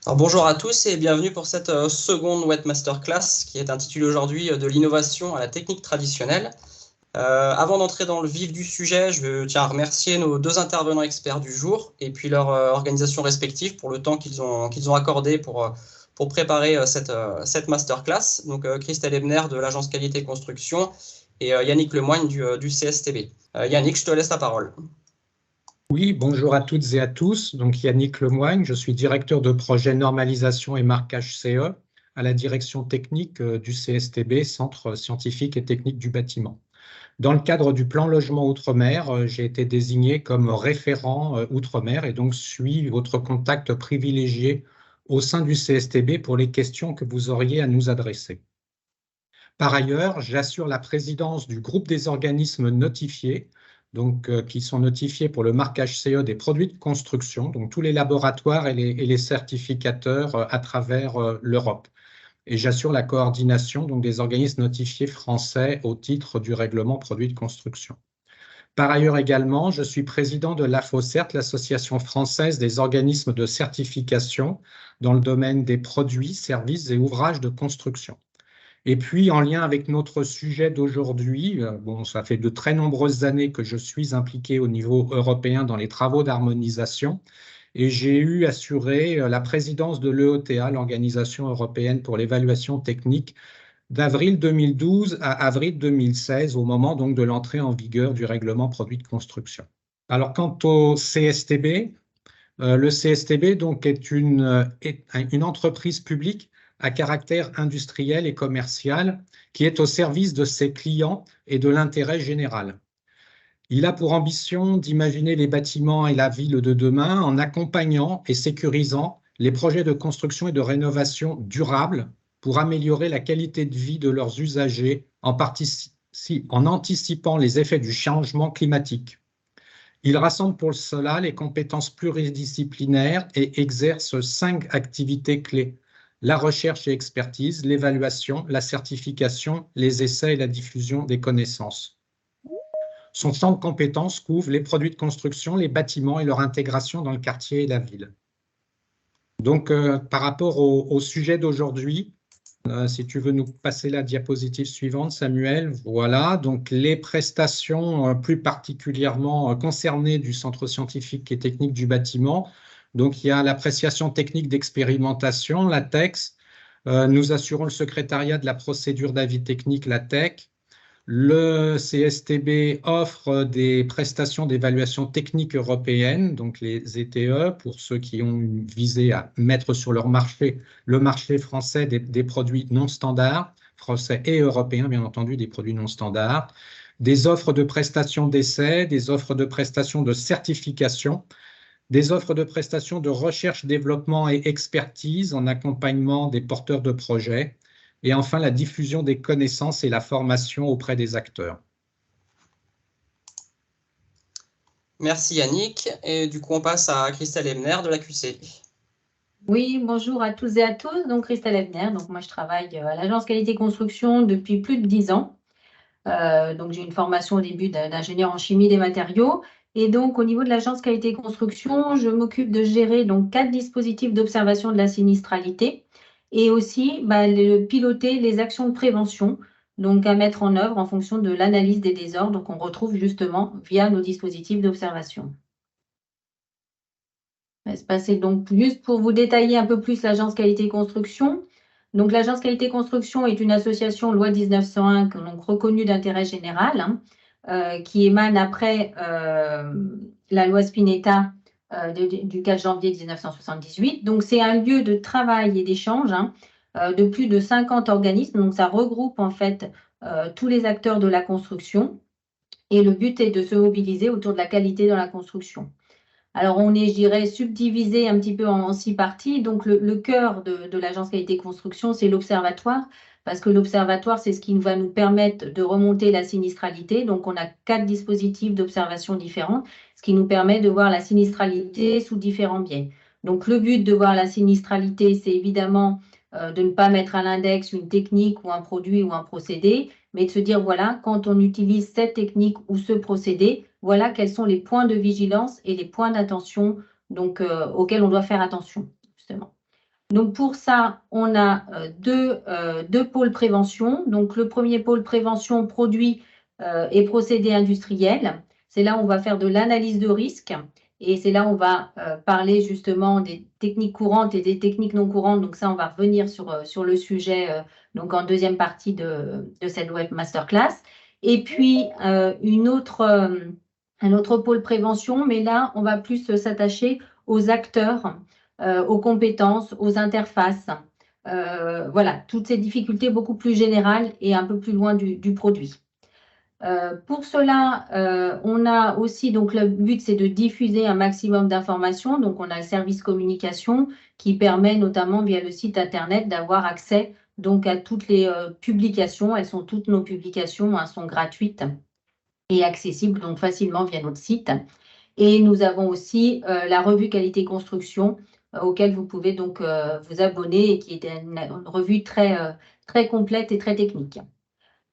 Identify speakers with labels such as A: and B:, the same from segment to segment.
A: Alors, bonjour à tous et bienvenue pour cette seconde Webmasterclass qui est intitulée aujourd'hui de l'innovation à la technique traditionnelle. Avant d'entrer dans le vif du sujet, je tiens à remercier nos deux intervenants experts du jour et puis leur organisation respective pour le temps qu'ils ont accordé pour préparer cette masterclass. Donc Christelle Ebner de l'agence Qualité Construction et Yannick Lemoigne du CSTB. Yannick, je te laisse la parole.
B: Oui, bonjour à toutes et à tous. Donc Yannick Lemoigne, je suis directeur de projet normalisation et marquage CE à la direction technique du CSTB, Centre scientifique et technique du bâtiment. Dans le cadre du plan logement outre-mer, j'ai été désigné comme référent outre-mer et donc suis votre contact privilégié au sein du CSTB pour les questions que vous auriez à nous adresser. Par ailleurs, j'assure la présidence du groupe des organismes notifiés, qui sont notifiés pour le marquage CE des produits de construction, donc tous les laboratoires et les certificateurs à travers l'Europe. Et j'assure la coordination des organismes notifiés français au titre du règlement produits de construction. Par ailleurs également, je suis président de l'AFOCERT, l'Association française des organismes de certification dans le domaine des produits, services et ouvrages de construction. Et puis, en lien avec notre sujet d'aujourd'hui, ça fait de très nombreuses années que je suis impliqué au niveau européen dans les travaux d'harmonisation et j'ai eu assuré la présidence de l'EOTA, l'Organisation européenne pour l'évaluation technique, d'avril 2012 à avril 2016, au moment donc de l'entrée en vigueur du règlement produit de construction. Alors, quant au CSTB, le CSTB donc, est une entreprise publique à caractère industriel et commercial qui est au service de ses clients et de l'intérêt général. Il a pour ambition d'imaginer les bâtiments et la ville de demain en accompagnant et sécurisant les projets de construction et de rénovation durables pour améliorer la qualité de vie de leurs usagers en anticipant les effets du changement climatique. Il rassemble pour cela les compétences pluridisciplinaires et exerce 5 activités clés: la recherche et expertise, l'évaluation, la certification, les essais et la diffusion des connaissances. Son champ de compétences couvre les produits de construction, les bâtiments et leur intégration dans le quartier et la ville. Donc, par rapport au sujet d'aujourd'hui, si tu veux nous passer la diapositive suivante, Samuel, voilà, donc les prestations plus particulièrement concernées du Centre scientifique et technique du bâtiment. Donc, il y a l'appréciation technique d'expérimentation, la TEX. Nous assurons le secrétariat de la procédure d'avis technique, la TEC. Le CSTB offre des prestations d'évaluation technique européenne, donc les ETE, pour ceux qui ont visé à mettre sur leur marché le marché français des produits non standards, français et européens, bien entendu, des produits non standards, des offres de prestations d'essai, des offres de prestations de certification, des offres de prestations de recherche, développement et expertise en accompagnement des porteurs de projets, et enfin la diffusion des connaissances et la formation auprès des acteurs.
A: Merci Yannick. Et du coup, on passe à Christelle Ebner de la QC.
C: Oui, bonjour à tous et à tous. Donc, Christelle Ebner. Donc, moi, je travaille à l'agence Qualité Construction depuis plus de 10 ans. Donc, j'ai une formation au début d'ingénieur en chimie des matériaux. Et donc, au niveau de l'agence Qualité Construction, je m'occupe de gérer donc 4 dispositifs d'observation de la sinistralité et aussi piloter les actions de prévention, donc à mettre en œuvre en fonction de l'analyse des désordres qu'on retrouve justement via nos dispositifs d'observation. Se passer donc juste pour vous détailler un peu plus l'agence Qualité Construction. Donc, l'agence Qualité Construction est une association loi 1901, donc reconnue d'intérêt général, qui émane après la loi Spinetta du 4 janvier 1978. Donc, c'est un lieu de travail et d'échange de plus de 50 organismes. Donc, ça regroupe en fait tous les acteurs de la construction. Et le but est de se mobiliser autour de la qualité dans la construction. Alors, on est, je dirais, subdivisé un petit peu en 6 parties. Donc, le cœur de l'agence qualité construction, c'est l'observatoire, parce que l'observatoire, c'est ce qui va nous permettre de remonter la sinistralité. Donc, on a 4 dispositifs d'observation différents, ce qui nous permet de voir la sinistralité sous différents biais. Donc, le but de voir la sinistralité, c'est évidemment de ne pas mettre à l'index une technique ou un produit ou un procédé, mais de se dire, voilà, quand on utilise cette technique ou ce procédé, voilà quels sont les points de vigilance et les points d'attention auxquels on doit faire attention, justement. Donc, pour ça, on a deux pôles prévention. Donc, le premier pôle prévention, produits et procédés industriels. C'est là où on va faire de l'analyse de risque. Et c'est là où on va parler justement des techniques courantes et des techniques non courantes. Donc, ça, on va revenir sur le sujet donc en deuxième partie de cette web masterclass. Et puis, un autre pôle prévention, mais là, on va plus s'attacher aux acteurs, aux compétences, aux interfaces. Voilà, toutes ces difficultés beaucoup plus générales et un peu plus loin du produit. Pour cela, on a aussi, donc le but, c'est de diffuser un maximum d'informations. Donc, on a le service communication qui permet notamment via le site Internet d'avoir accès donc, à toutes les publications. Toutes nos publications sont gratuites et accessibles donc facilement via notre site. Et nous avons aussi la revue qualité construction auquel vous pouvez donc vous abonner et qui est une revue très, très complète et très technique.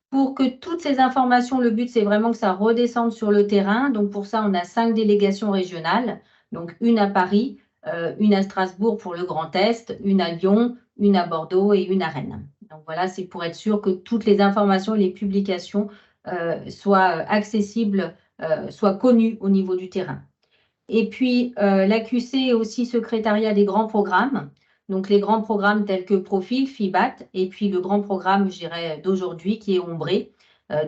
C: Pour que toutes ces informations, le but, c'est vraiment que ça redescende sur le terrain. Donc, pour ça, on a 5 délégations régionales. Donc, une à Paris, une à Strasbourg pour le Grand Est, une à Lyon, une à Bordeaux et une à Rennes. Donc, voilà, c'est pour être sûr que toutes les informations et les publications soient accessibles, soient connues au niveau du terrain. Et puis, l'AQC est aussi secrétariat des grands programmes. Donc, les grands programmes tels que Profil, FIBAT, et puis le grand programme, je dirais, d'aujourd'hui qui est Ombré,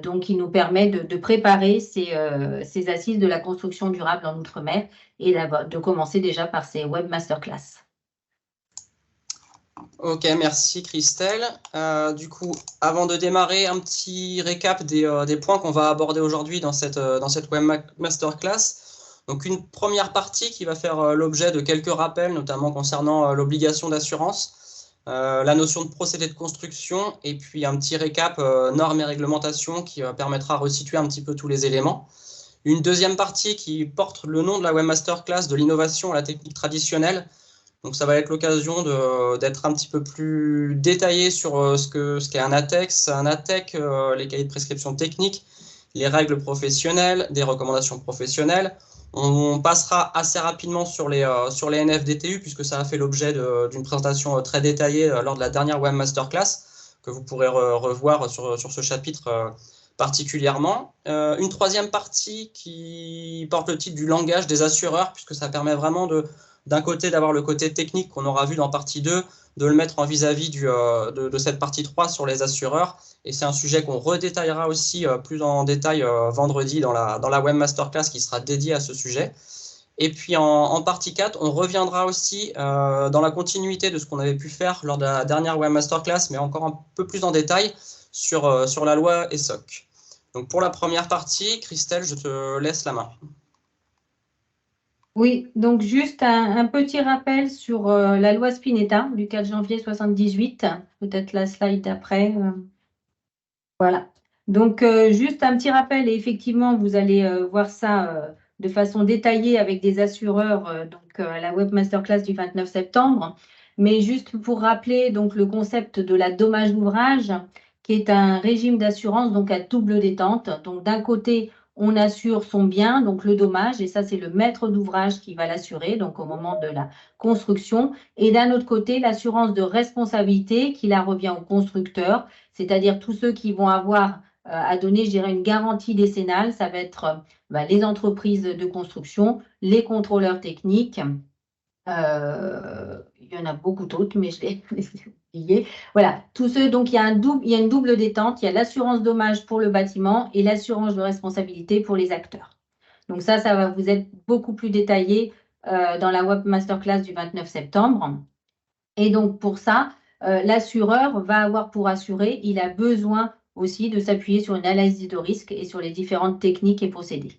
C: donc qui nous permet de préparer ces assises de la construction durable en Outre-mer et de commencer déjà par ces web masterclass.
A: Ok, merci Christelle. Du coup, avant de démarrer, un petit récap des points qu'on va aborder aujourd'hui dans cette web masterclass. Donc une première partie qui va faire l'objet de quelques rappels, notamment concernant l'obligation d'assurance, la notion de procédé de construction, et puis un petit récap normes et réglementations qui permettra de resituer un petit peu tous les éléments. Une deuxième partie qui porte le nom de la web masterclass, de l'innovation à la technique traditionnelle. Donc ça va être l'occasion d'être un petit peu plus détaillé sur ce qu'est un ATEX, les cahiers de prescription technique, les règles professionnelles, des recommandations professionnelles. On passera assez rapidement sur les NFDTU puisque ça a fait l'objet d'une présentation très détaillée lors de la dernière web masterclass que vous pourrez revoir sur ce chapitre particulièrement. Une troisième partie qui porte le titre du langage des assureurs puisque ça permet vraiment d'un côté d'avoir le côté technique qu'on aura vu dans partie 2, de le mettre en vis-à-vis de cette partie 3 sur les assureurs. Et c'est un sujet qu'on redétaillera aussi plus en détail vendredi dans la web masterclass qui sera dédiée à ce sujet. Et puis en partie 4, on reviendra aussi dans la continuité de ce qu'on avait pu faire lors de la dernière web masterclass, mais encore un peu plus en détail sur la loi ESSOC. Donc pour la première partie, Christelle, je te laisse la main.
C: Oui, donc juste un petit rappel sur la loi Spinetta du 4 janvier 1978, peut-être la slide d'après. Voilà. Donc, juste un petit rappel, et effectivement, vous allez voir ça de façon détaillée avec des assureurs donc, à la web masterclass du 29 septembre. Mais juste pour rappeler donc, le concept de la dommage d'ouvrage, qui est un régime d'assurance donc à double détente. Donc, d'un côté, on assure son bien, donc le dommage, et ça, c'est le maître d'ouvrage qui va l'assurer, donc au moment de la construction. Et d'un autre côté, l'assurance de responsabilité qui la revient au constructeur, c'est-à-dire tous ceux qui vont avoir à donner, je dirais, une garantie décennale. Ça va être les entreprises de construction, les contrôleurs techniques. Il y en a beaucoup d'autres, mais je l'ai oublié. Voilà, tous ceux, donc il y a une double détente, il y a l'assurance dommage pour le bâtiment et l'assurance de responsabilité pour les acteurs. Donc ça va vous être beaucoup plus détaillé dans la web masterclass du 29 septembre. Et donc pour ça, l'assureur va avoir pour assurer, il a besoin aussi de s'appuyer sur une analyse de risque et sur les différentes techniques et procédés.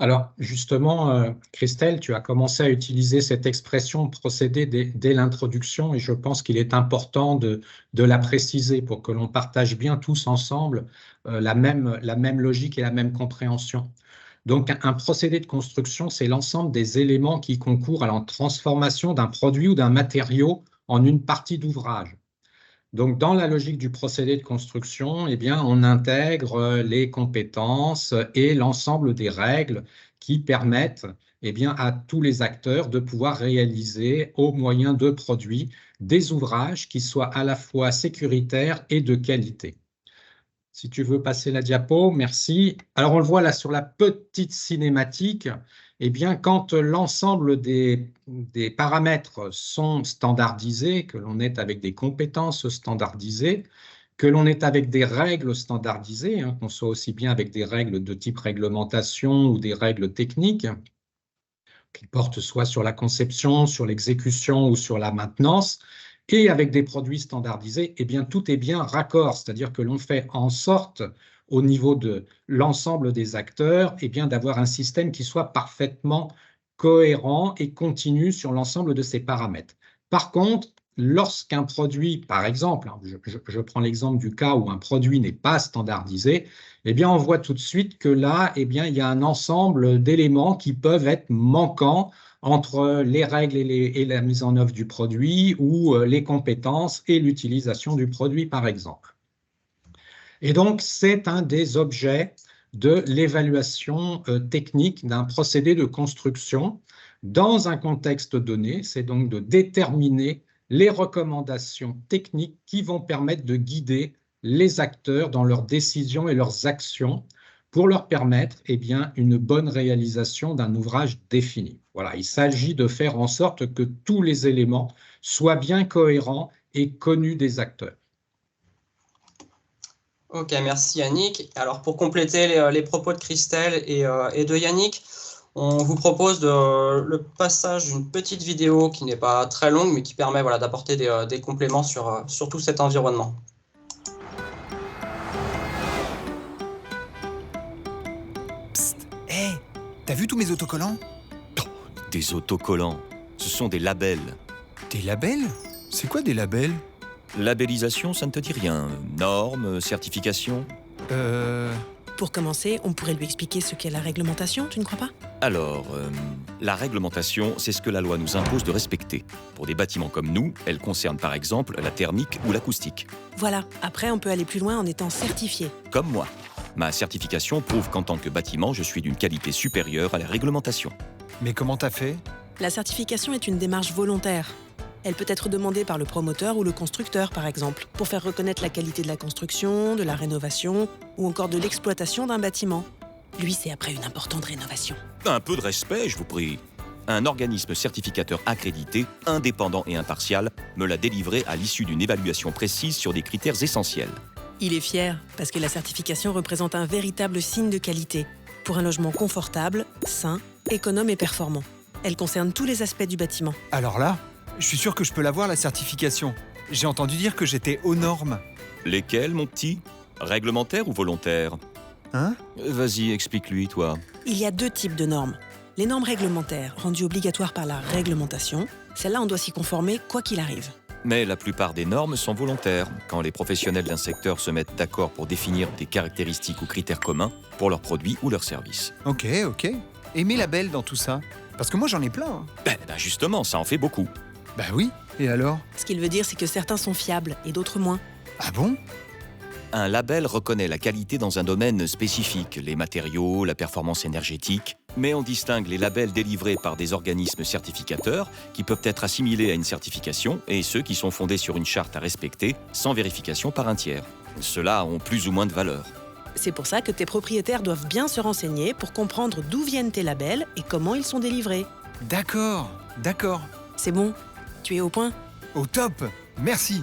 B: Alors, justement, Christelle, tu as commencé à utiliser cette expression procédé dès l'introduction et je pense qu'il est important de la préciser pour que l'on partage bien tous ensemble la même logique et la même compréhension. Donc, un procédé de construction, c'est l'ensemble des éléments qui concourent à la transformation d'un produit ou d'un matériau en une partie d'ouvrage. Donc, dans la logique du procédé de construction, eh bien, on intègre les compétences et l'ensemble des règles qui permettent eh bien, à tous les acteurs de pouvoir réaliser au moyen de produits des ouvrages qui soient à la fois sécuritaires et de qualité. Si tu veux passer la diapo, merci. Alors, on le voit là sur la petite cinématique, eh bien, quand l'ensemble des paramètres sont standardisés, que l'on est avec des compétences standardisées, que l'on est avec des règles standardisées, hein, qu'on soit aussi bien avec des règles de type réglementation ou des règles techniques, qui portent soit sur la conception, sur l'exécution ou sur la maintenance, et avec des produits standardisés, eh bien, tout est bien raccord, c'est-à-dire que l'on fait en sorte, au niveau de l'ensemble des acteurs, eh bien, d'avoir un système qui soit parfaitement cohérent et continu sur l'ensemble de ces paramètres. Par contre, lorsqu'un produit, par exemple, je prends l'exemple du cas où un produit n'est pas standardisé, eh bien, on voit tout de suite que là, eh bien, il y a un ensemble d'éléments qui peuvent être manquants entre les règles et la mise en œuvre du produit ou les compétences et l'utilisation du produit, par exemple. Et donc, c'est un des objets de l'évaluation technique d'un procédé de construction dans un contexte donné, c'est donc de déterminer les recommandations techniques qui vont permettre de guider les acteurs dans leurs décisions et leurs actions pour leur permettre eh bien, une bonne réalisation d'un ouvrage défini. Voilà, il s'agit de faire en sorte que tous les éléments soient bien cohérents et connus des acteurs.
A: Ok, merci Yannick. Alors pour compléter les propos de Christelle et de Yannick, on vous propose le passage d'une petite vidéo qui n'est pas très longue, mais qui permet voilà, d'apporter des compléments sur tout cet environnement.
D: Psst, hé, t'as vu tous mes autocollants?
E: Des autocollants, ce sont des labels.
D: Des labels? C'est quoi des labels?
E: Labellisation, ça ne te dit rien? Normes, certification?
F: Pour commencer, on pourrait lui expliquer ce qu'est la réglementation, tu ne crois pas?
E: Alors, la réglementation, c'est ce que la loi nous impose de respecter. Pour des bâtiments comme nous, elle concerne par exemple la thermique ou l'acoustique.
F: Voilà, après on peut aller plus loin en étant certifié.
E: Comme moi. Ma certification prouve qu'en tant que bâtiment, je suis d'une qualité supérieure à la réglementation.
D: Mais comment t'as fait?
F: La certification est une démarche volontaire. Elle peut être demandée par le promoteur ou le constructeur, par exemple, pour faire reconnaître la qualité de la construction, de la rénovation ou encore de l'exploitation d'un bâtiment. Lui, c'est après une importante rénovation.
E: Un peu de respect, je vous prie. Un organisme certificateur accrédité, indépendant et impartial, me l'a délivré à l'issue d'une évaluation précise sur des critères essentiels.
F: Il est fier parce que la certification représente un véritable signe de qualité pour un logement confortable, sain, économe et performant. Elle concerne tous les aspects du bâtiment.
D: Alors là, je suis sûr que je peux l'avoir, la certification. J'ai entendu dire que j'étais aux normes.
E: Lesquels, mon petit? Réglementaires ou volontaires?
D: Hein?
E: Vas-y, explique-lui, toi.
F: Il y a deux types de normes. Les normes réglementaires, rendues obligatoires par la réglementation. Celles-là, on doit s'y conformer quoi qu'il arrive.
E: Mais la plupart des normes sont volontaires, quand les professionnels d'un secteur se mettent d'accord pour définir des caractéristiques ou critères communs pour leurs produits ou leurs services.
D: Ok. Et mes labels dans tout ça? Parce que moi, j'en ai plein. Hein.
E: Ben justement, ça en fait beaucoup.
D: Bah oui, et alors?
F: Ce qu'il veut dire, c'est que certains sont fiables et d'autres moins.
D: Ah bon?
E: Un label reconnaît la qualité dans un domaine spécifique, les matériaux, la performance énergétique, mais on distingue les labels délivrés par des organismes certificateurs qui peuvent être assimilés à une certification et ceux qui sont fondés sur une charte à respecter sans vérification par un tiers. Ceux-là ont plus ou moins de valeur.
F: C'est pour ça que tes propriétaires doivent bien se renseigner pour comprendre d'où viennent tes labels et comment ils sont délivrés.
D: D'accord.
F: C'est bon? Tu es au point?
D: Au top, merci.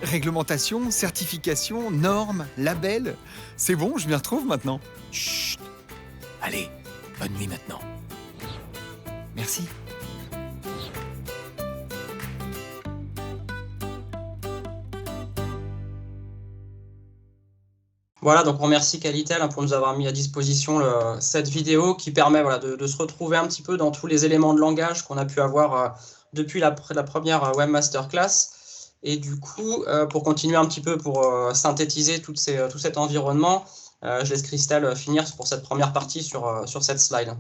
D: Réglementation, certification, normes, labels. C'est bon, je m'y retrouve maintenant.
E: Chut! Allez, bonne nuit maintenant.
D: Merci.
A: Voilà, donc on remercie Qualitel pour nous avoir mis à disposition cette vidéo qui permet voilà, de se retrouver un petit peu dans tous les éléments de langage qu'on a pu avoir depuis la première Webmasterclass. Et du coup, pour continuer un petit peu, pour synthétiser tout cet environnement, je laisse Christelle finir pour cette première partie sur cette slide.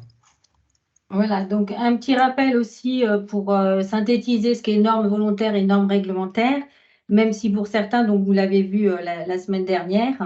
C: Voilà, donc un petit rappel aussi pour synthétiser ce qu'est normes volontaires et normes réglementaires, même si pour certains, donc vous l'avez vu la semaine dernière,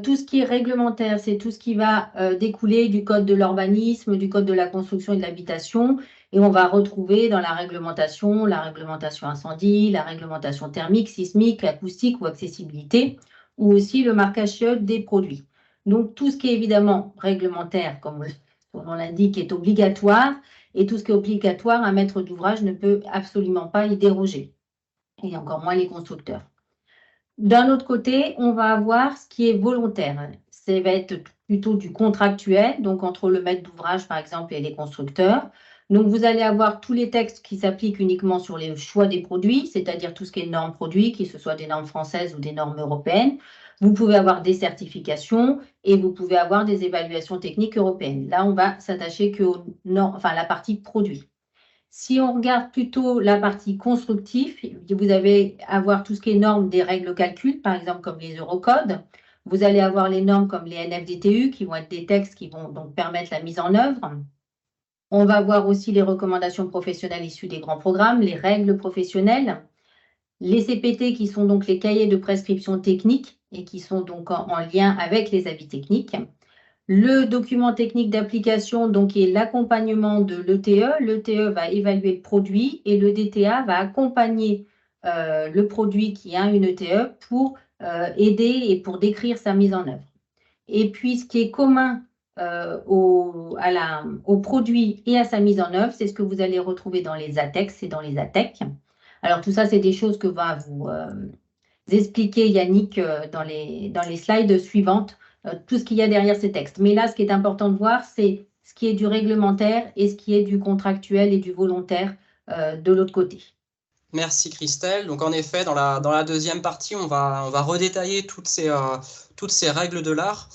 C: Tout ce qui est réglementaire, c'est tout ce qui va découler du code de l'urbanisme, du code de la construction et de l'habitation. Et on va retrouver dans la réglementation incendie, la réglementation thermique, sismique, acoustique ou accessibilité, ou aussi le marquage CE des produits. Donc tout ce qui est évidemment réglementaire, comme on l'indique, est obligatoire, et tout ce qui est obligatoire, un maître d'ouvrage ne peut absolument pas y déroger, et encore moins les constructeurs. D'un autre côté, on va avoir ce qui est volontaire. Ça va être plutôt du contractuel, donc entre le maître d'ouvrage, par exemple, et les constructeurs. Donc, vous allez avoir tous les textes qui s'appliquent uniquement sur les choix des produits, c'est-à-dire tout ce qui est normes produits, que ce soit des normes françaises ou des normes européennes. Vous pouvez avoir des certifications et vous pouvez avoir des évaluations techniques européennes. Là, on va s'attacher qu'aux normes, enfin, la partie produit. Si on regarde plutôt la partie constructive, vous allez avoir tout ce qui est normes des règles calcul, par exemple comme les Eurocodes. Vous allez avoir les normes comme les NFDTU, qui vont être des textes qui vont donc permettre la mise en œuvre. On va voir aussi les recommandations professionnelles issues des grands programmes, les règles professionnelles, les CPT qui sont donc les cahiers de prescription technique et qui sont donc en lien avec les avis techniques. Le document technique d'application, donc, qui est l'accompagnement de l'ETE. L'ETE va évaluer le produit et le DTA va accompagner le produit qui a une ETE pour aider et pour décrire sa mise en œuvre. Et puis, ce qui est commun au produit et à sa mise en œuvre, c'est ce que vous allez retrouver dans les ATEX et dans les ATEC. Alors, tout ça, c'est des choses que va vous expliquer Yannick dans les slides suivantes, tout ce qu'il y a derrière ces textes. Mais là, ce qui est important de voir, c'est ce qui est du réglementaire et ce qui est du contractuel et du volontaire de l'autre côté.
A: Merci Christelle. Donc en effet, dans la deuxième partie, on va redétailler toutes ces règles de l'art.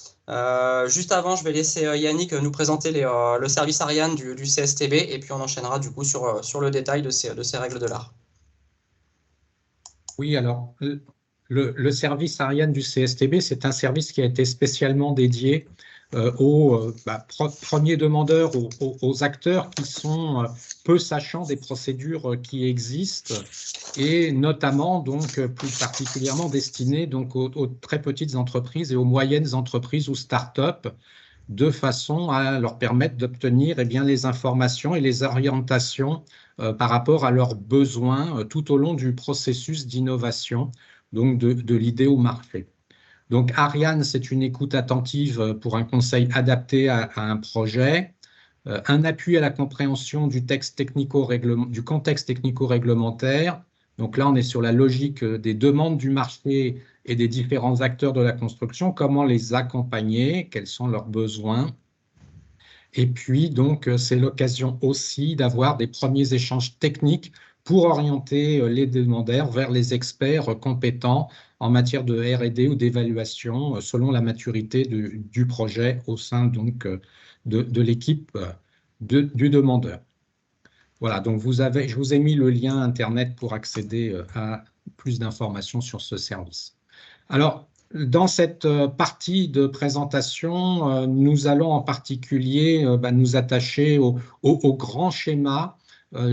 A: Juste avant, je vais laisser Yannick nous présenter le service Ariane du CSTB et puis on enchaînera du coup sur le détail de ces règles de l'art.
B: Oui, alors le service Ariane du CSTB, c'est un service qui a été spécialement dédié aux premiers demandeurs, aux acteurs qui sont peu sachants des procédures qui existent et notamment, donc, plus particulièrement destinés donc, aux très petites entreprises et aux moyennes entreprises ou start-up de façon à leur permettre d'obtenir les informations et les orientations par rapport à leurs besoins tout au long du processus d'innovation, donc de l'idée au marché. Donc Ariane, c'est une écoute attentive pour un conseil adapté à un projet, un appui à la compréhension du contexte technico-réglementaire. Donc là, on est sur la logique des demandes du marché et des différents acteurs de la construction, comment les accompagner, quels sont leurs besoins. Et puis, donc, c'est l'occasion aussi d'avoir des premiers échanges techniques pour orienter les demandeurs vers les experts compétents en matière de R&D ou d'évaluation selon la maturité du projet au sein donc, de l'équipe du demandeur. Voilà, donc je vous ai mis le lien Internet pour accéder à plus d'informations sur ce service. Alors, dans cette partie de présentation, nous allons en particulier nous attacher au grand schéma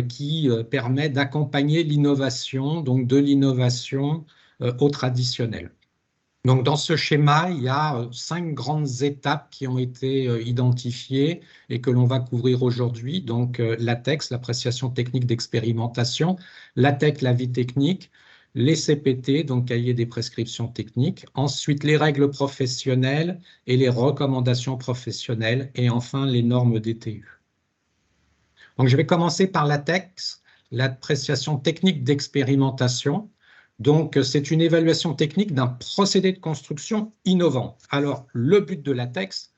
B: qui permet d'accompagner l'innovation, donc de l'innovation au traditionnel. Donc, dans ce schéma, il y a 5 grandes étapes qui ont été identifiées et que l'on va couvrir aujourd'hui. Donc, l'ATEX, l'appréciation technique d'expérimentation, l'ATEC, l'avis technique, les CPT, donc cahier des prescriptions techniques, ensuite les règles professionnelles et les recommandations professionnelles, et enfin les normes DTU. Donc, je vais commencer par l'ATEX, l'appréciation technique d'expérimentation. Donc, c'est une évaluation technique d'un procédé de construction innovant. Alors, le but de l'ATEX,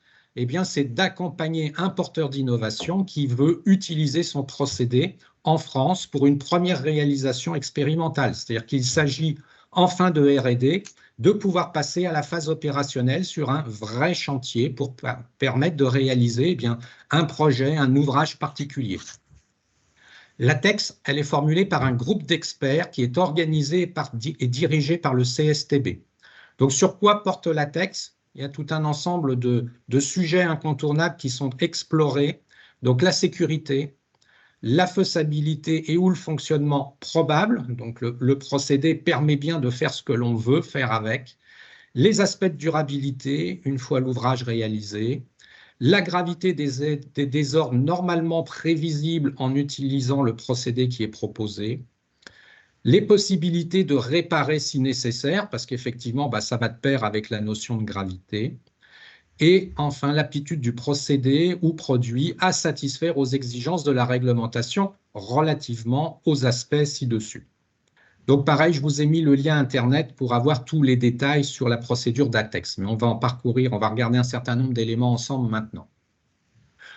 B: c'est d'accompagner un porteur d'innovation qui veut utiliser son procédé en France pour une première réalisation expérimentale. C'est-à-dire qu'il s'agit, en fin de R&D, de pouvoir passer à la phase opérationnelle sur un vrai chantier pour permettre de réaliser un projet, un ouvrage particulier. L'ATEX, elle est formulée par un groupe d'experts qui est organisé et dirigé par le CSTB. Donc, sur quoi porte l'ATEX? Il y a tout un ensemble de sujets incontournables qui sont explorés. Donc, la sécurité, la faisabilité et ou le fonctionnement probable. Donc, le procédé permet bien de faire ce que l'on veut faire avec. les aspects de durabilité une fois l'ouvrage réalisé, la gravité des désordres normalement prévisibles en utilisant le procédé qui est proposé, les possibilités de réparer si nécessaire, parce qu'effectivement, ça va de pair avec la notion de gravité, et enfin l'aptitude du procédé ou produit à satisfaire aux exigences de la réglementation relativement aux aspects ci-dessus. Donc pareil, je vous ai mis le lien Internet pour avoir tous les détails sur la procédure d'ATEX, mais on va en parcourir, on va regarder un certain nombre d'éléments ensemble maintenant.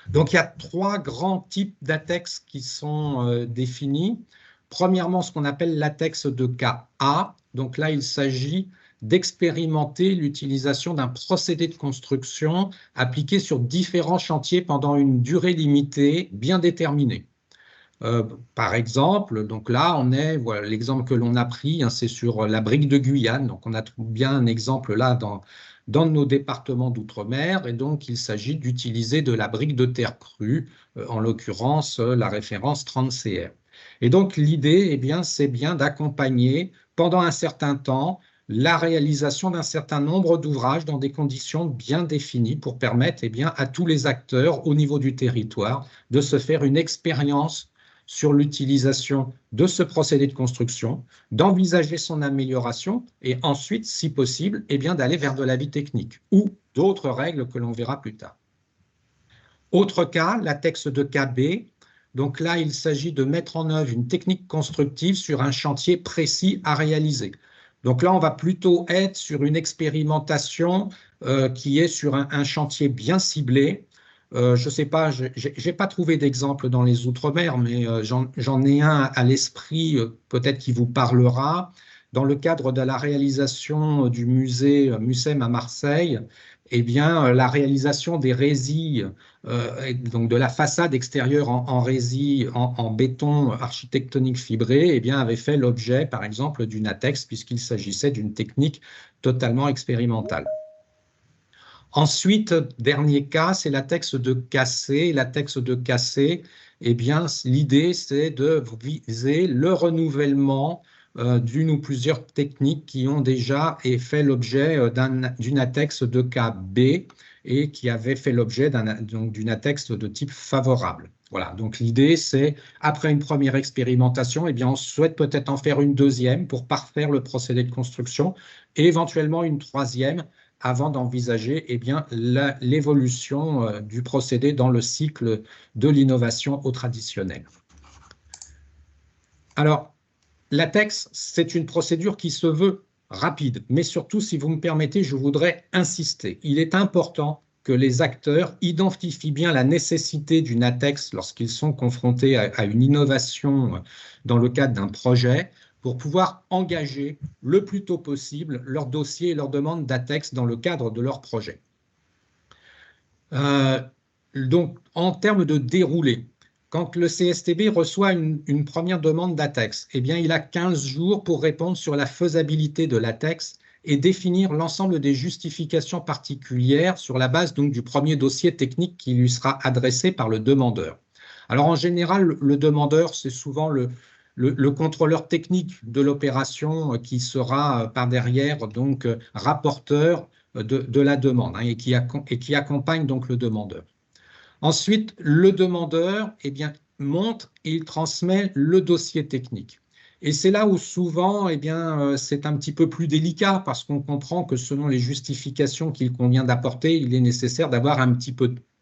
B: Donc il y a 3 grands types d'ATEX qui sont définis. Premièrement, ce qu'on appelle l'ATEX de cas A. Donc là, il s'agit d'expérimenter l'utilisation d'un procédé de construction appliqué sur différents chantiers pendant une durée limitée bien déterminée. Par exemple, donc là, voilà, l'exemple que l'on a pris, c'est sur la brique de Guyane. Donc on a bien un exemple là dans nos départements d'outre-mer, et donc il s'agit d'utiliser de la brique de terre crue, en l'occurrence la référence 30 CR. Et donc l'idée, c'est bien d'accompagner pendant un certain temps la réalisation d'un certain nombre d'ouvrages dans des conditions bien définies pour permettre à tous les acteurs au niveau du territoire de se faire une expérience sur l'utilisation de ce procédé de construction, d'envisager son amélioration et ensuite, si possible, d'aller vers de l'avis technique ou d'autres règles que l'on verra plus tard. Autre cas, l'ATEX de cas B. Donc là, il s'agit de mettre en œuvre une technique constructive sur un chantier précis à réaliser. Donc là, on va plutôt être sur une expérimentation qui est sur un chantier bien ciblé. Je ne sais pas, je n'ai pas trouvé d'exemple dans les Outre-mer, mais j'en ai un à l'esprit, peut-être qui vous parlera. Dans le cadre de la réalisation du musée Mucem à Marseille, la réalisation des résis, donc de la façade extérieure en résis, en béton architectonique fibré, avait fait l'objet, par exemple, d'une ATEX, puisqu'il s'agissait d'une technique totalement expérimentale. Ensuite, dernier cas, c'est l'ATEX de cassé. L'ATEX de cassé, l'idée, c'est de viser le renouvellement d'une ou plusieurs techniques qui ont déjà fait l'objet d'une ATEX de cas B et qui avaient fait l'objet d'une ATEX de type favorable. Voilà, donc l'idée, c'est, après une première expérimentation, on souhaite peut-être en faire une deuxième pour parfaire le procédé de construction et éventuellement une troisième avant d'envisager l'évolution du procédé dans le cycle de l'innovation au traditionnel. Alors, l'ATEX, c'est une procédure qui se veut rapide, mais surtout, si vous me permettez, je voudrais insister. Il est important que les acteurs identifient bien la nécessité d'une ATEX lorsqu'ils sont confrontés à une innovation dans le cadre d'un projet, pour pouvoir engager le plus tôt possible leur dossier et leur demande d'ATEX dans le cadre de leur projet. Donc, en termes de déroulé, quand le CSTB reçoit une première demande d'ATEX, il a 15 jours pour répondre sur la faisabilité de l'ATEX et définir l'ensemble des justifications particulières sur la base donc, du premier dossier technique qui lui sera adressé par le demandeur. Alors, en général, le demandeur, c'est souvent le contrôleur technique de l'opération qui sera par derrière donc rapporteur de la demande et qui accompagne donc le demandeur. Ensuite, le demandeur monte et il transmet le dossier technique. Et c'est là où souvent c'est un petit peu plus délicat parce qu'on comprend que selon les justifications qu'il convient d'apporter, il est nécessaire d'avoir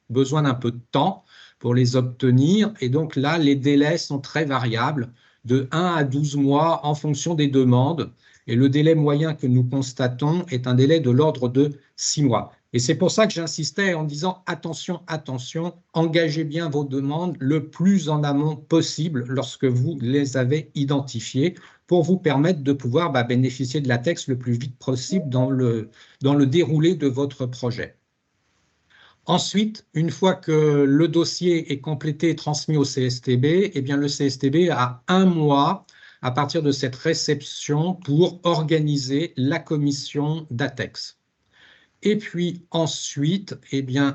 B: besoin d'un peu de temps pour les obtenir. Et donc là, les délais sont très variables, de 1 à 12 mois en fonction des demandes. Et le délai moyen que nous constatons est un délai de l'ordre de 6 mois. Et c'est pour ça que j'insistais en disant attention, attention, engagez bien vos demandes le plus en amont possible lorsque vous les avez identifiées pour vous permettre de pouvoir bénéficier de l'ATEX le plus vite possible dans le déroulé de votre projet. Ensuite, une fois que le dossier est complété et transmis au CSTB, le CSTB a 1 mois à partir de cette réception pour organiser la commission d'ATEX. Et puis ensuite,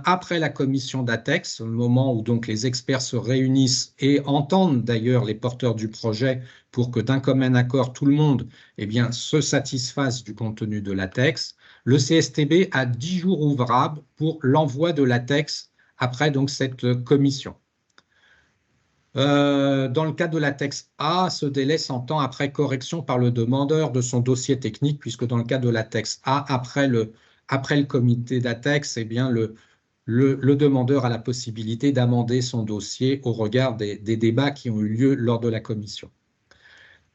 B: après la commission d'ATEX, au moment où donc les experts se réunissent et entendent d'ailleurs les porteurs du projet pour que d'un commun accord, tout le monde se satisfasse du contenu de l'ATEX, le CSTB a 10 jours ouvrables pour l'envoi de la TEX après donc cette commission. Dans le cas de la TEX A, ce délai s'entend après correction par le demandeur de son dossier technique, puisque dans le cas de la TEX A, après le comité d'ATEX, eh bien le demandeur a la possibilité d'amender son dossier au regard des débats qui ont eu lieu lors de la commission.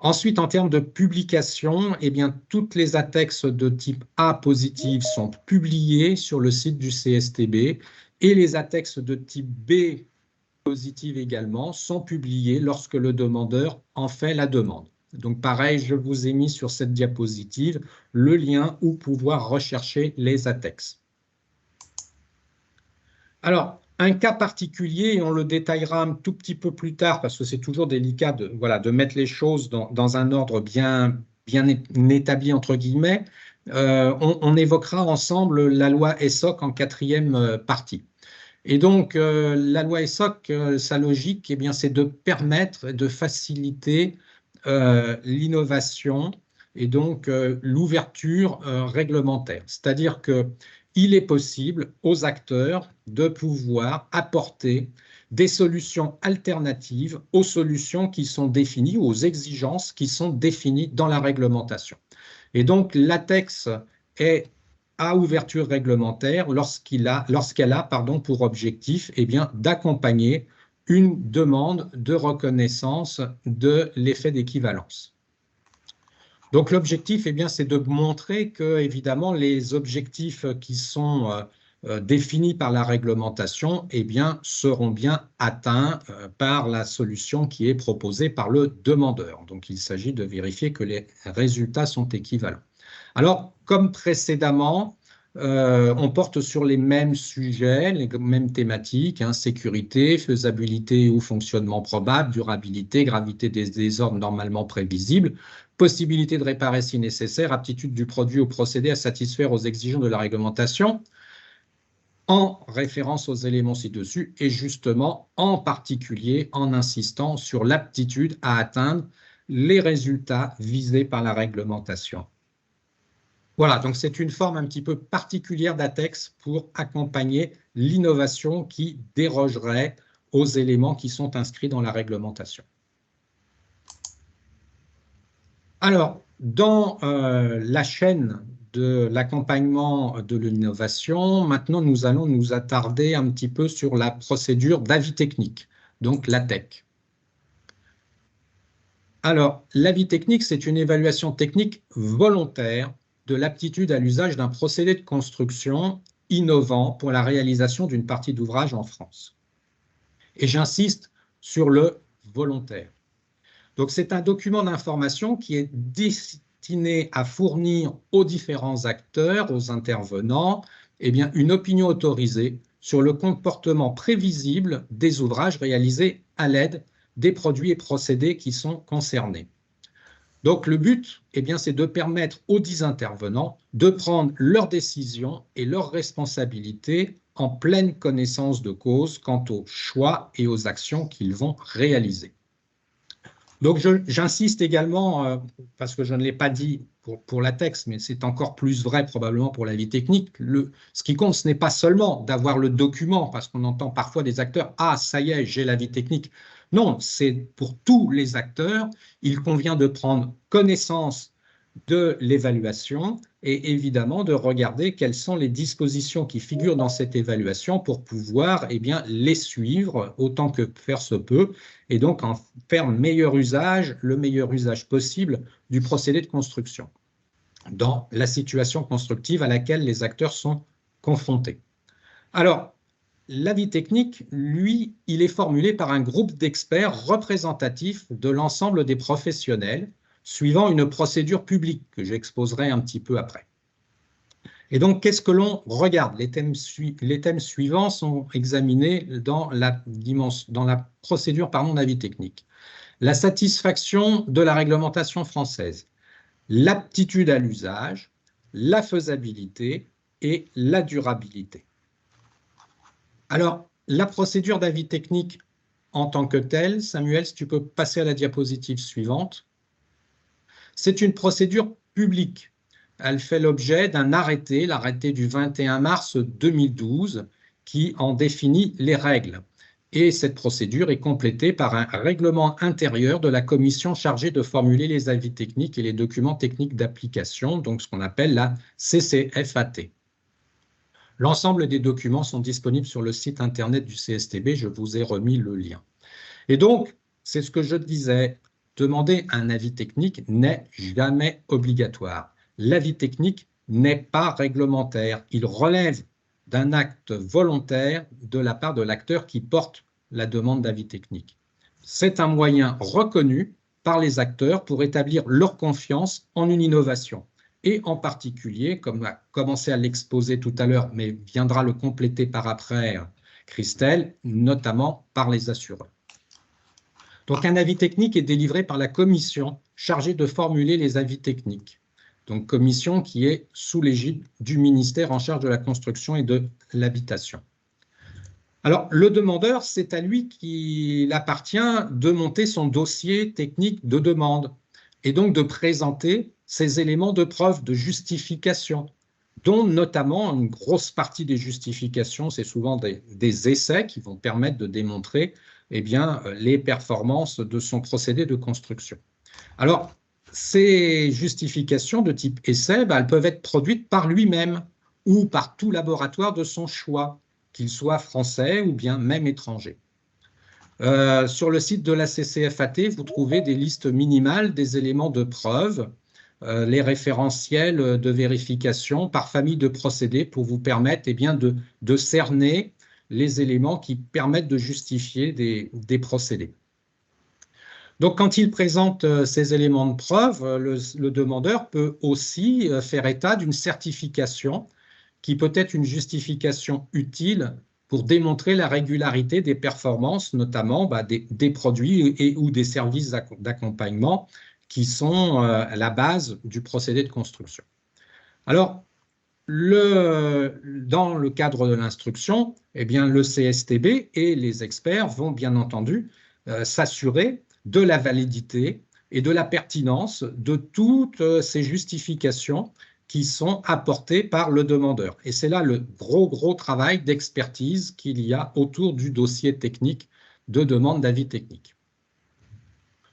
B: Ensuite, en termes de publication, eh bien, toutes les ATEX de type A positive sont publiées sur le site du CSTB et les ATEX de type B positive également sont publiées lorsque le demandeur en fait la demande. Donc pareil, je vous ai mis sur cette diapositive le lien où pouvoir rechercher les ATEX. Alors, un cas particulier, et on le détaillera un tout petit peu plus tard parce que c'est toujours délicat de mettre les choses dans un ordre bien établi entre guillemets, on évoquera ensemble la loi ESSOC en 4e partie. Et donc, la loi ESSOC, sa logique, eh bien, c'est de permettre, de faciliter l'innovation et donc l'ouverture réglementaire. C'est-à-dire qu'il est possible aux acteurs de pouvoir apporter des solutions alternatives aux solutions qui sont définies, aux exigences qui sont définies dans la réglementation. Et donc, l'ATEX est à ouverture réglementaire lorsqu'elle a pour objectif d'accompagner une demande de reconnaissance de l'effet d'équivalence. Donc l'objectif, c'est de montrer que, évidemment, les objectifs qui sont définis par la réglementation seront bien atteints par la solution qui est proposée par le demandeur. Donc il s'agit de vérifier que les résultats sont équivalents. Alors, comme précédemment, on porte sur les mêmes sujets, les mêmes thématiques, sécurité, faisabilité ou fonctionnement probable, durabilité, gravité des désordres normalement prévisibles, possibilité de réparer si nécessaire, aptitude du produit ou procédé à satisfaire aux exigences de la réglementation, en référence aux éléments ci-dessus et justement en particulier en insistant sur l'aptitude à atteindre les résultats visés par la réglementation. Voilà, donc c'est une forme un petit peu particulière d'ATEX pour accompagner l'innovation qui dérogerait aux éléments qui sont inscrits dans la réglementation. Alors, dans la chaîne de l'accompagnement de l'innovation, maintenant nous allons nous attarder un petit peu sur la procédure d'avis technique, donc l'ATEC. Alors, l'avis technique, c'est une évaluation technique volontaire de l'aptitude à l'usage d'un procédé de construction innovant pour la réalisation d'une partie d'ouvrage en France. Et j'insiste sur le volontaire. Donc, c'est un document d'information qui est destiné à fournir aux différents acteurs, aux intervenants, une opinion autorisée sur le comportement prévisible des ouvrages réalisés à l'aide des produits et procédés qui sont concernés. Donc, le but, c'est de permettre aux 10 intervenants de prendre leurs décisions et leurs responsabilités en pleine connaissance de cause quant aux choix et aux actions qu'ils vont réaliser. Donc, j'insiste également, parce que je ne l'ai pas dit pour la TEX, mais c'est encore plus vrai probablement pour l'avis technique, ce qui compte, ce n'est pas seulement d'avoir le document, parce qu'on entend parfois des acteurs « Ah, ça y est, j'ai l'avis technique ». Non, c'est pour tous les acteurs, il convient de prendre connaissance de l'évaluation et évidemment de regarder quelles sont les dispositions qui figurent dans cette évaluation pour pouvoir les suivre autant que faire se peut et donc en faire le meilleur usage possible du procédé de construction dans la situation constructive à laquelle les acteurs sont confrontés. Alors, l'avis technique, lui, il est formulé par un groupe d'experts représentatifs de l'ensemble des professionnels suivant une procédure publique que j'exposerai un petit peu après. Et donc, qu'est-ce que l'on regarde? Les thèmes suivants sont examinés dans la procédure d'avis technique. La satisfaction de la réglementation française, l'aptitude à l'usage, la faisabilité et la durabilité. Alors, la procédure d'avis technique en tant que telle, Samuel, si tu peux passer à la diapositive suivante, c'est une procédure publique elle fait l'objet d'un arrêté, l'arrêté du 21 mars 2012, qui en définit les règles. Et cette procédure est complétée par un règlement intérieur de la commission chargée de formuler les avis techniques et les documents techniques d'application, donc ce qu'on appelle la CCFAT. L'ensemble des documents sont disponibles sur le site internet du CSTB, je vous ai remis le lien. Et donc, c'est ce que je disais, demander un avis technique n'est jamais obligatoire. L'avis technique n'est pas réglementaire, il relève d'un acte volontaire de la part de l'acteur qui porte la demande d'avis technique. C'est un moyen reconnu par les acteurs pour établir leur confiance en une innovation. Et en particulier, comme a commencé à l'exposer tout à l'heure, mais viendra le compléter par après Christelle, notamment par les assureurs. Donc un avis technique est délivré par la commission chargée de formuler les avis techniques. Donc commission qui est sous l'égide du ministère en charge de la construction et de l'habitation. Alors le demandeur, c'est à lui qu'il appartient de monter son dossier technique de demande et donc de présenter ses éléments de preuve, de justification, dont notamment une grosse partie des justifications, c'est souvent des essais qui vont permettre de démontrer les performances de son procédé de construction. Alors, ces justifications de type essai, elles peuvent être produites par lui-même ou par tout laboratoire de son choix, qu'il soit français ou bien même étranger. Sur le site de la CCFAT, vous trouvez des listes minimales des éléments de preuve, les référentiels de vérification par famille de procédés pour vous permettre de cerner les éléments qui permettent de justifier des procédés. Donc, quand il présente ces éléments de preuve, le demandeur peut aussi faire état d'une certification qui peut être une justification utile pour démontrer la régularité des performances, notamment des produits et ou des services d'accompagnement qui sont à la base du procédé de construction. Alors, dans le cadre de l'instruction, le CSTB et les experts vont bien entendu s'assurer de la validité et de la pertinence de toutes ces justifications qui sont apportées par le demandeur. Et c'est là le gros travail d'expertise qu'il y a autour du dossier technique de demande d'avis technique.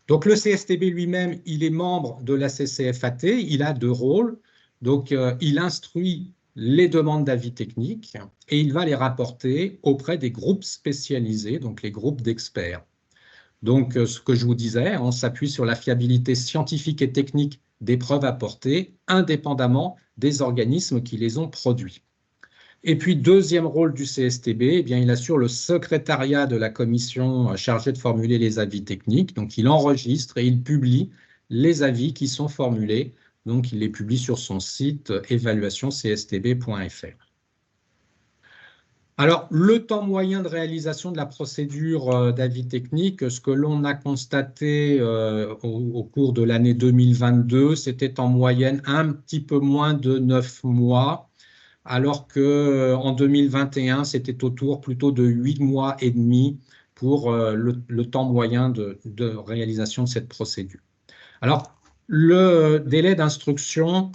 B: Donc le CSTB lui-même, il est membre de la CCFAT, il a 2 rôles. Donc il instruit les demandes d'avis technique et il va les rapporter auprès des groupes spécialisés, donc les groupes d'experts. Donc, ce que je vous disais, on s'appuie sur la fiabilité scientifique et technique des preuves apportées, indépendamment des organismes qui les ont produits. Et puis, deuxième rôle du CSTB, il assure le secrétariat de la commission chargée de formuler les avis techniques. Donc, il enregistre et il publie les avis qui sont formulés. Donc, il les publie sur son site évaluationcstb.fr. Alors, le temps moyen de réalisation de la procédure d'avis technique, ce que l'on a constaté au cours de l'année 2022, c'était en moyenne un petit peu moins de 9 mois, alors qu'en 2021, c'était autour plutôt de 8 mois et demi pour le temps moyen de réalisation de cette procédure. Alors, le délai d'instruction